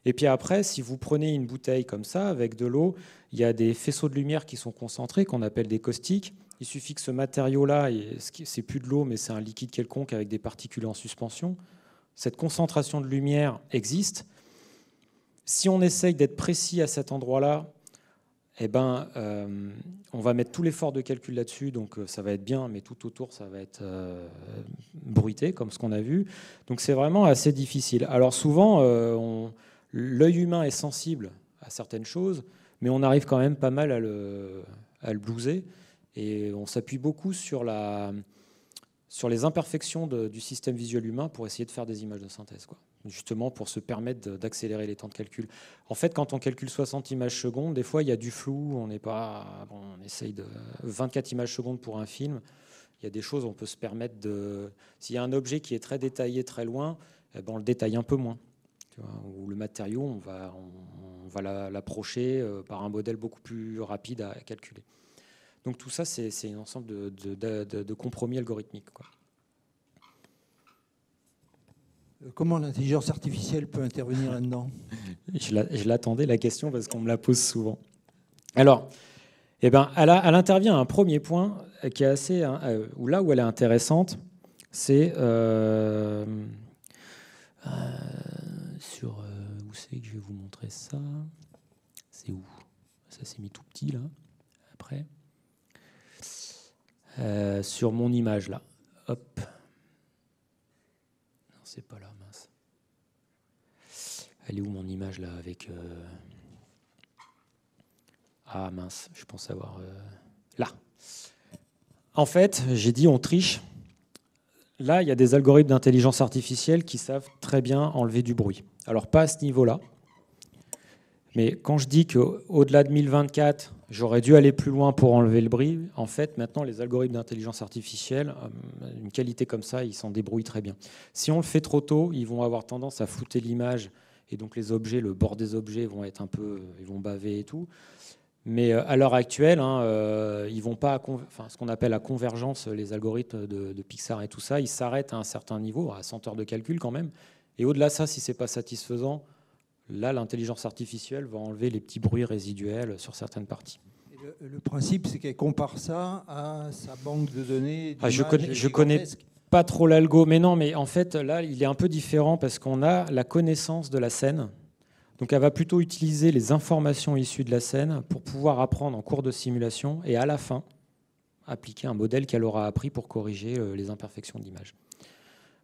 Et puis après, si vous prenez une bouteille comme ça, avec de l'eau, il y a des faisceaux de lumière qui sont concentrés, qu'on appelle des caustiques. Il suffit que ce matériau-là, c'est plus de l'eau, mais c'est un liquide quelconque avec des particules en suspension. Cette concentration de lumière existe. Si on essaye d'être précis à cet endroit-là, on va mettre tout l'effort de calcul là-dessus, donc ça va être bien, mais tout autour, ça va être bruité, comme ce qu'on a vu. Donc c'est vraiment assez difficile. Alors souvent, l'œil humain est sensible à certaines choses, mais on arrive quand même pas mal à le blouser, et on s'appuie beaucoup sur les imperfections du système visuel humain pour essayer de faire des images de synthèse, quoi. Justement pour se permettre d'accélérer les temps de calcul. En fait, quand on calcule 60 images secondes, des fois il y a du flou, on essaye de 24 images secondes pour un film. Il y a des choses, on peut se permettre s'il y a un objet qui est très détaillé, très loin, on le détaille un peu moins. Tu vois, ou le matériau, on va l'approcher par un modèle beaucoup plus rapide à calculer. Donc tout ça, c'est un ensemble de compromis algorithmiques, quoi. Comment l'intelligence artificielle peut intervenir là-dedans ? Je l'attendais, la question, parce qu'on me la pose souvent. Alors, elle intervient à un premier point qui est assez, là où elle est intéressante, c'est où c'est que je vais vous montrer ça ? C'est où ? Ça s'est mis tout petit là. Après, sur mon image là. Hop. Non, c'est pas là, mince. Elle est où mon image là avec Ah mince, je pense avoir là. En fait, j'ai dit on triche. Là, il y a des algorithmes d'intelligence artificielle qui savent très bien enlever du bruit. Alors pas à ce niveau-là, mais quand je dis qu'au-delà de 1024, j'aurais dû aller plus loin pour enlever le bruit, en fait, maintenant, les algorithmes d'intelligence artificielle, une qualité comme ça, ils s'en débrouillent très bien. Si on le fait trop tôt, ils vont avoir tendance à flouter l'image, et donc les objets, le bord des objets vont être ils vont baver et tout. Mais à l'heure actuelle, ils vont pas, ce qu'on appelle la convergence, les algorithmes de Pixar et tout ça, ils s'arrêtent à un certain niveau, à 100 heures de calcul quand même. Et au-delà de ça, si c'est pas satisfaisant, là, l'intelligence artificielle va enlever les petits bruits résiduels sur certaines parties. Et le principe, c'est qu'elle compare ça à sa banque de données. Je connais pas trop l'algo, mais non, mais en fait, là, il est un peu différent parce qu'on a la connaissance de la scène. Donc, elle va plutôt utiliser les informations issues de la scène pour pouvoir apprendre en cours de simulation et à la fin, appliquer un modèle qu'elle aura appris pour corriger les imperfections de l'image.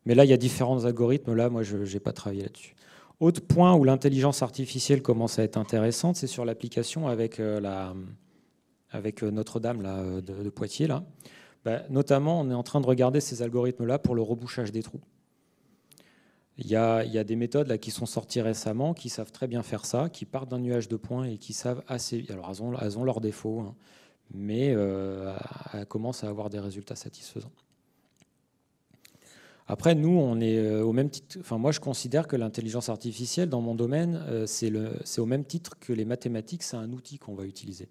Mais là, il y a différents algorithmes. Là, moi, je n'ai pas travaillé là-dessus. Autre point où l'intelligence artificielle commence à être intéressante, c'est sur l'application avec Notre-Dame là, de Poitiers. Là. Notamment, on est en train de regarder ces algorithmes-là pour le rebouchage des trous. Il y a des méthodes là, qui sont sorties récemment qui savent très bien faire ça, qui partent d'un nuage de points et qui savent assez... Alors, elles ont leurs défauts, hein, mais elles commencent à avoir des résultats satisfaisants. Après, nous, on est au même titre. Enfin, moi, je considère que l'intelligence artificielle, dans mon domaine, c'est au même titre que les mathématiques, c'est un outil qu'on va utiliser.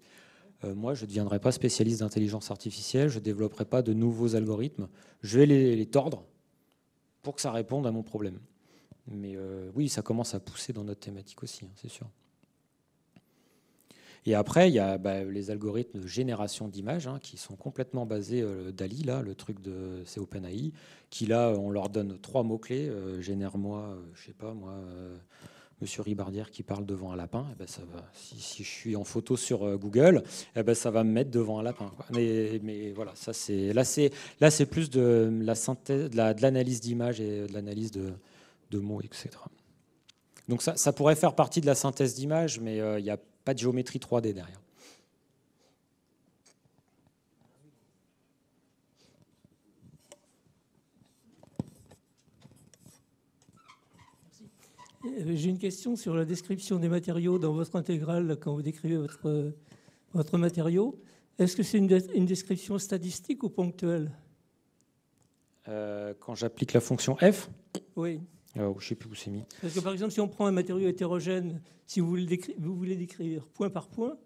Moi, je ne deviendrai pas spécialiste d'intelligence artificielle, je ne développerai pas de nouveaux algorithmes. Je vais les tordre pour que ça réponde à mon problème. Mais oui, ça commence à pousser dans notre thématique aussi, hein, c'est sûr. Et après, il y a les algorithmes de génération d'images qui sont complètement basés DALL-E, là, le truc c'est OpenAI, qui là, on leur donne 3 mots-clés, génère-moi, je sais pas moi, Monsieur Ribardière qui parle devant un lapin, ça va. Si je suis en photo sur Google, ça va me mettre devant un lapin, quoi. Mais voilà, là c'est plus de la synthèse, de l'analyse d'images et de l'analyse de mots, etc. Donc ça pourrait faire partie de la synthèse d'images, mais il n'y a pas de géométrie 3D derrière. J'ai une question sur la description des matériaux dans votre intégrale quand vous décrivez votre matériau. Est-ce que c'est une description statistique ou ponctuelle? Quand j'applique la fonction f, Oui. je ne sais plus où c'est mis. Parce que par exemple, si on prend un matériau hétérogène, si vous voulez décrire point par point,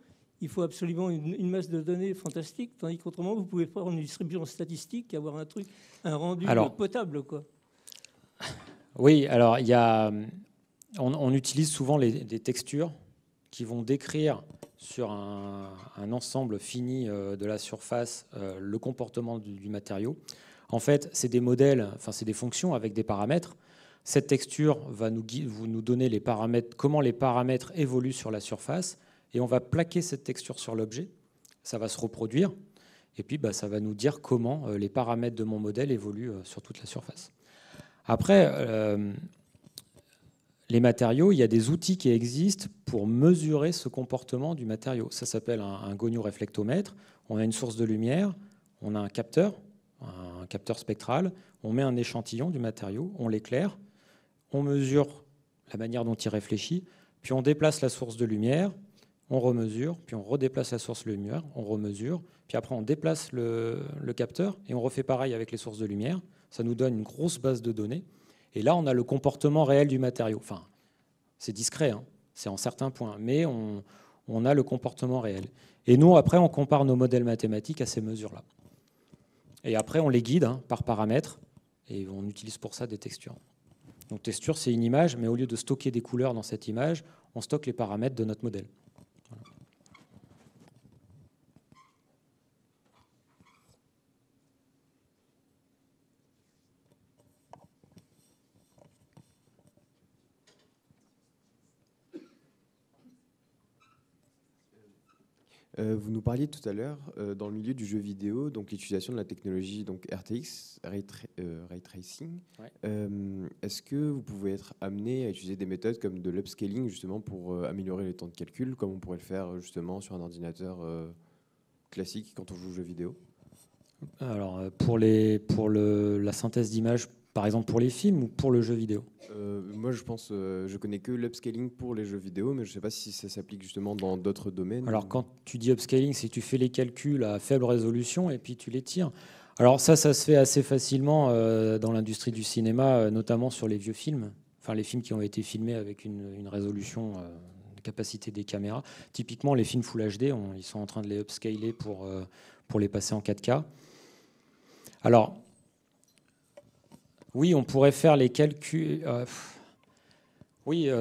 il faut absolument une masse de données fantastique, tandis qu'autrement, vous pouvez prendre une distribution statistique et avoir un rendu potable, quoi. Oui, alors on utilise souvent des textures qui vont décrire sur un ensemble fini de la surface le comportement du matériau. En fait, c'est des modèles, enfin c'est des fonctions avec des paramètres. Cette texture va nous donner les paramètres, comment les paramètres évoluent sur la surface, et on va plaquer cette texture sur l'objet. Ça va se reproduire, et puis ça va nous dire comment les paramètres de mon modèle évoluent sur toute la surface. Après, les matériaux, il y a des outils qui existent pour mesurer ce comportement du matériau. Ça s'appelle un gonioréflectomètre. On a une source de lumière, on a un capteur spectral, on met un échantillon du matériau, on l'éclaire, on mesure la manière dont il réfléchit, puis on déplace la source de lumière, on remesure, puis on redéplace la source de lumière, on remesure, puis après on déplace le capteur et on refait pareil avec les sources de lumière. Ça nous donne une grosse base de données. Et là, on a le comportement réel du matériau. Enfin, c'est discret, hein, c'est en certains points, mais on a le comportement réel. Et nous, après, on compare nos modèles mathématiques à ces mesures-là. Et après, on les guide par paramètres, et on utilise pour ça des textures. Donc, texture, c'est une image, mais au lieu de stocker des couleurs dans cette image, on stocke les paramètres de notre modèle. Voilà. Vous nous parliez tout à l'heure, dans le milieu du jeu vidéo, donc l'utilisation de la technologie donc RTX, Ray Tracing. Ouais. Est-ce que vous pouvez être amené à utiliser des méthodes comme de l'upscaling justement pour améliorer les temps de calcul, comme on pourrait le faire justement sur un ordinateur classique quand on joue aux jeux vidéo? Alors, pour la synthèse d'images, par exemple pour les films ou pour le jeu vidéo? Moi, je connais que l'upscaling pour les jeux vidéo, mais je ne sais pas si ça s'applique justement dans d'autres domaines. Alors, quand tu dis upscaling, c'est que tu fais les calculs à faible résolution et puis tu les tires. Alors ça se fait assez facilement dans l'industrie du cinéma, notamment sur les vieux films, enfin les films qui ont été filmés avec une résolution, capacité des caméras. Typiquement, les films Full HD, ils sont en train de les upscaler pour les passer en 4K. Alors, oui, on pourrait faire les calculs.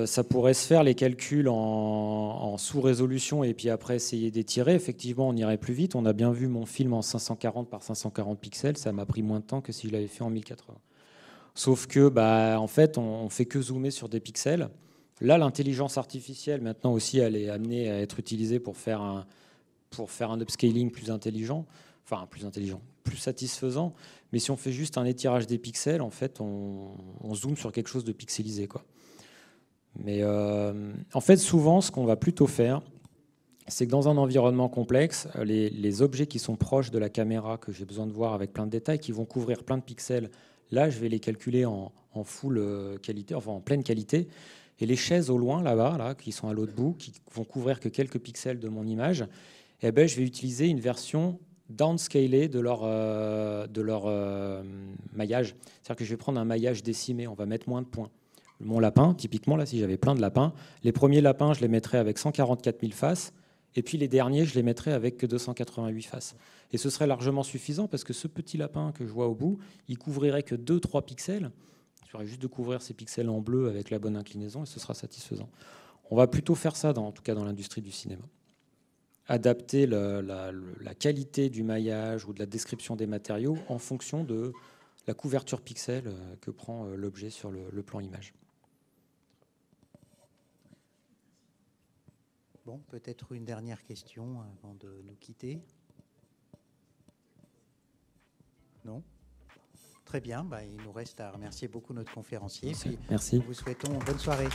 Ça pourrait se faire les calculs en sous-résolution et puis après essayer d'étirer. Effectivement, on irait plus vite. On a bien vu mon film en 540 par 540 pixels. Ça m'a pris moins de temps que si je l'avais fait en 1080. Sauf que, en fait, on fait que zoomer sur des pixels. Là, l'intelligence artificielle, maintenant aussi, elle est amenée à être utilisée pour faire un upscaling plus intelligent. Enfin, plus satisfaisant. Mais si on fait juste un étirage des pixels, en fait, on zoome sur quelque chose de pixelisé, quoi. Mais en fait, souvent, ce qu'on va plutôt faire, c'est que dans un environnement complexe, les objets qui sont proches de la caméra, que j'ai besoin de voir avec plein de détails, qui vont couvrir plein de pixels, là, je vais les calculer en full qualité, enfin en pleine qualité. Et les chaises au loin, là, qui sont à l'autre bout, qui vont couvrir que quelques pixels de mon image, je vais utiliser une version downscalé de leur maillage. C'est-à-dire que je vais prendre un maillage décimé, on va mettre moins de points. Mon lapin, typiquement, là, si j'avais plein de lapins, les premiers lapins, je les mettrais avec 144 000 faces, et puis les derniers, je les mettrais avec que 288 faces. Et ce serait largement suffisant, parce que ce petit lapin que je vois au bout, il couvrirait que 2-3 pixels. Il suffit juste de couvrir ces pixels en bleu avec la bonne inclinaison, et ce sera satisfaisant. On va plutôt faire ça, en tout cas dans l'industrie du cinéma. Adapter la qualité du maillage ou de la description des matériaux en fonction de la couverture pixel que prend l'objet sur le plan image. Bon, peut-être une dernière question avant de nous quitter. Non ? Très bien, il nous reste à remercier beaucoup notre conférencier. Merci. Nous vous souhaitons bonne soirée.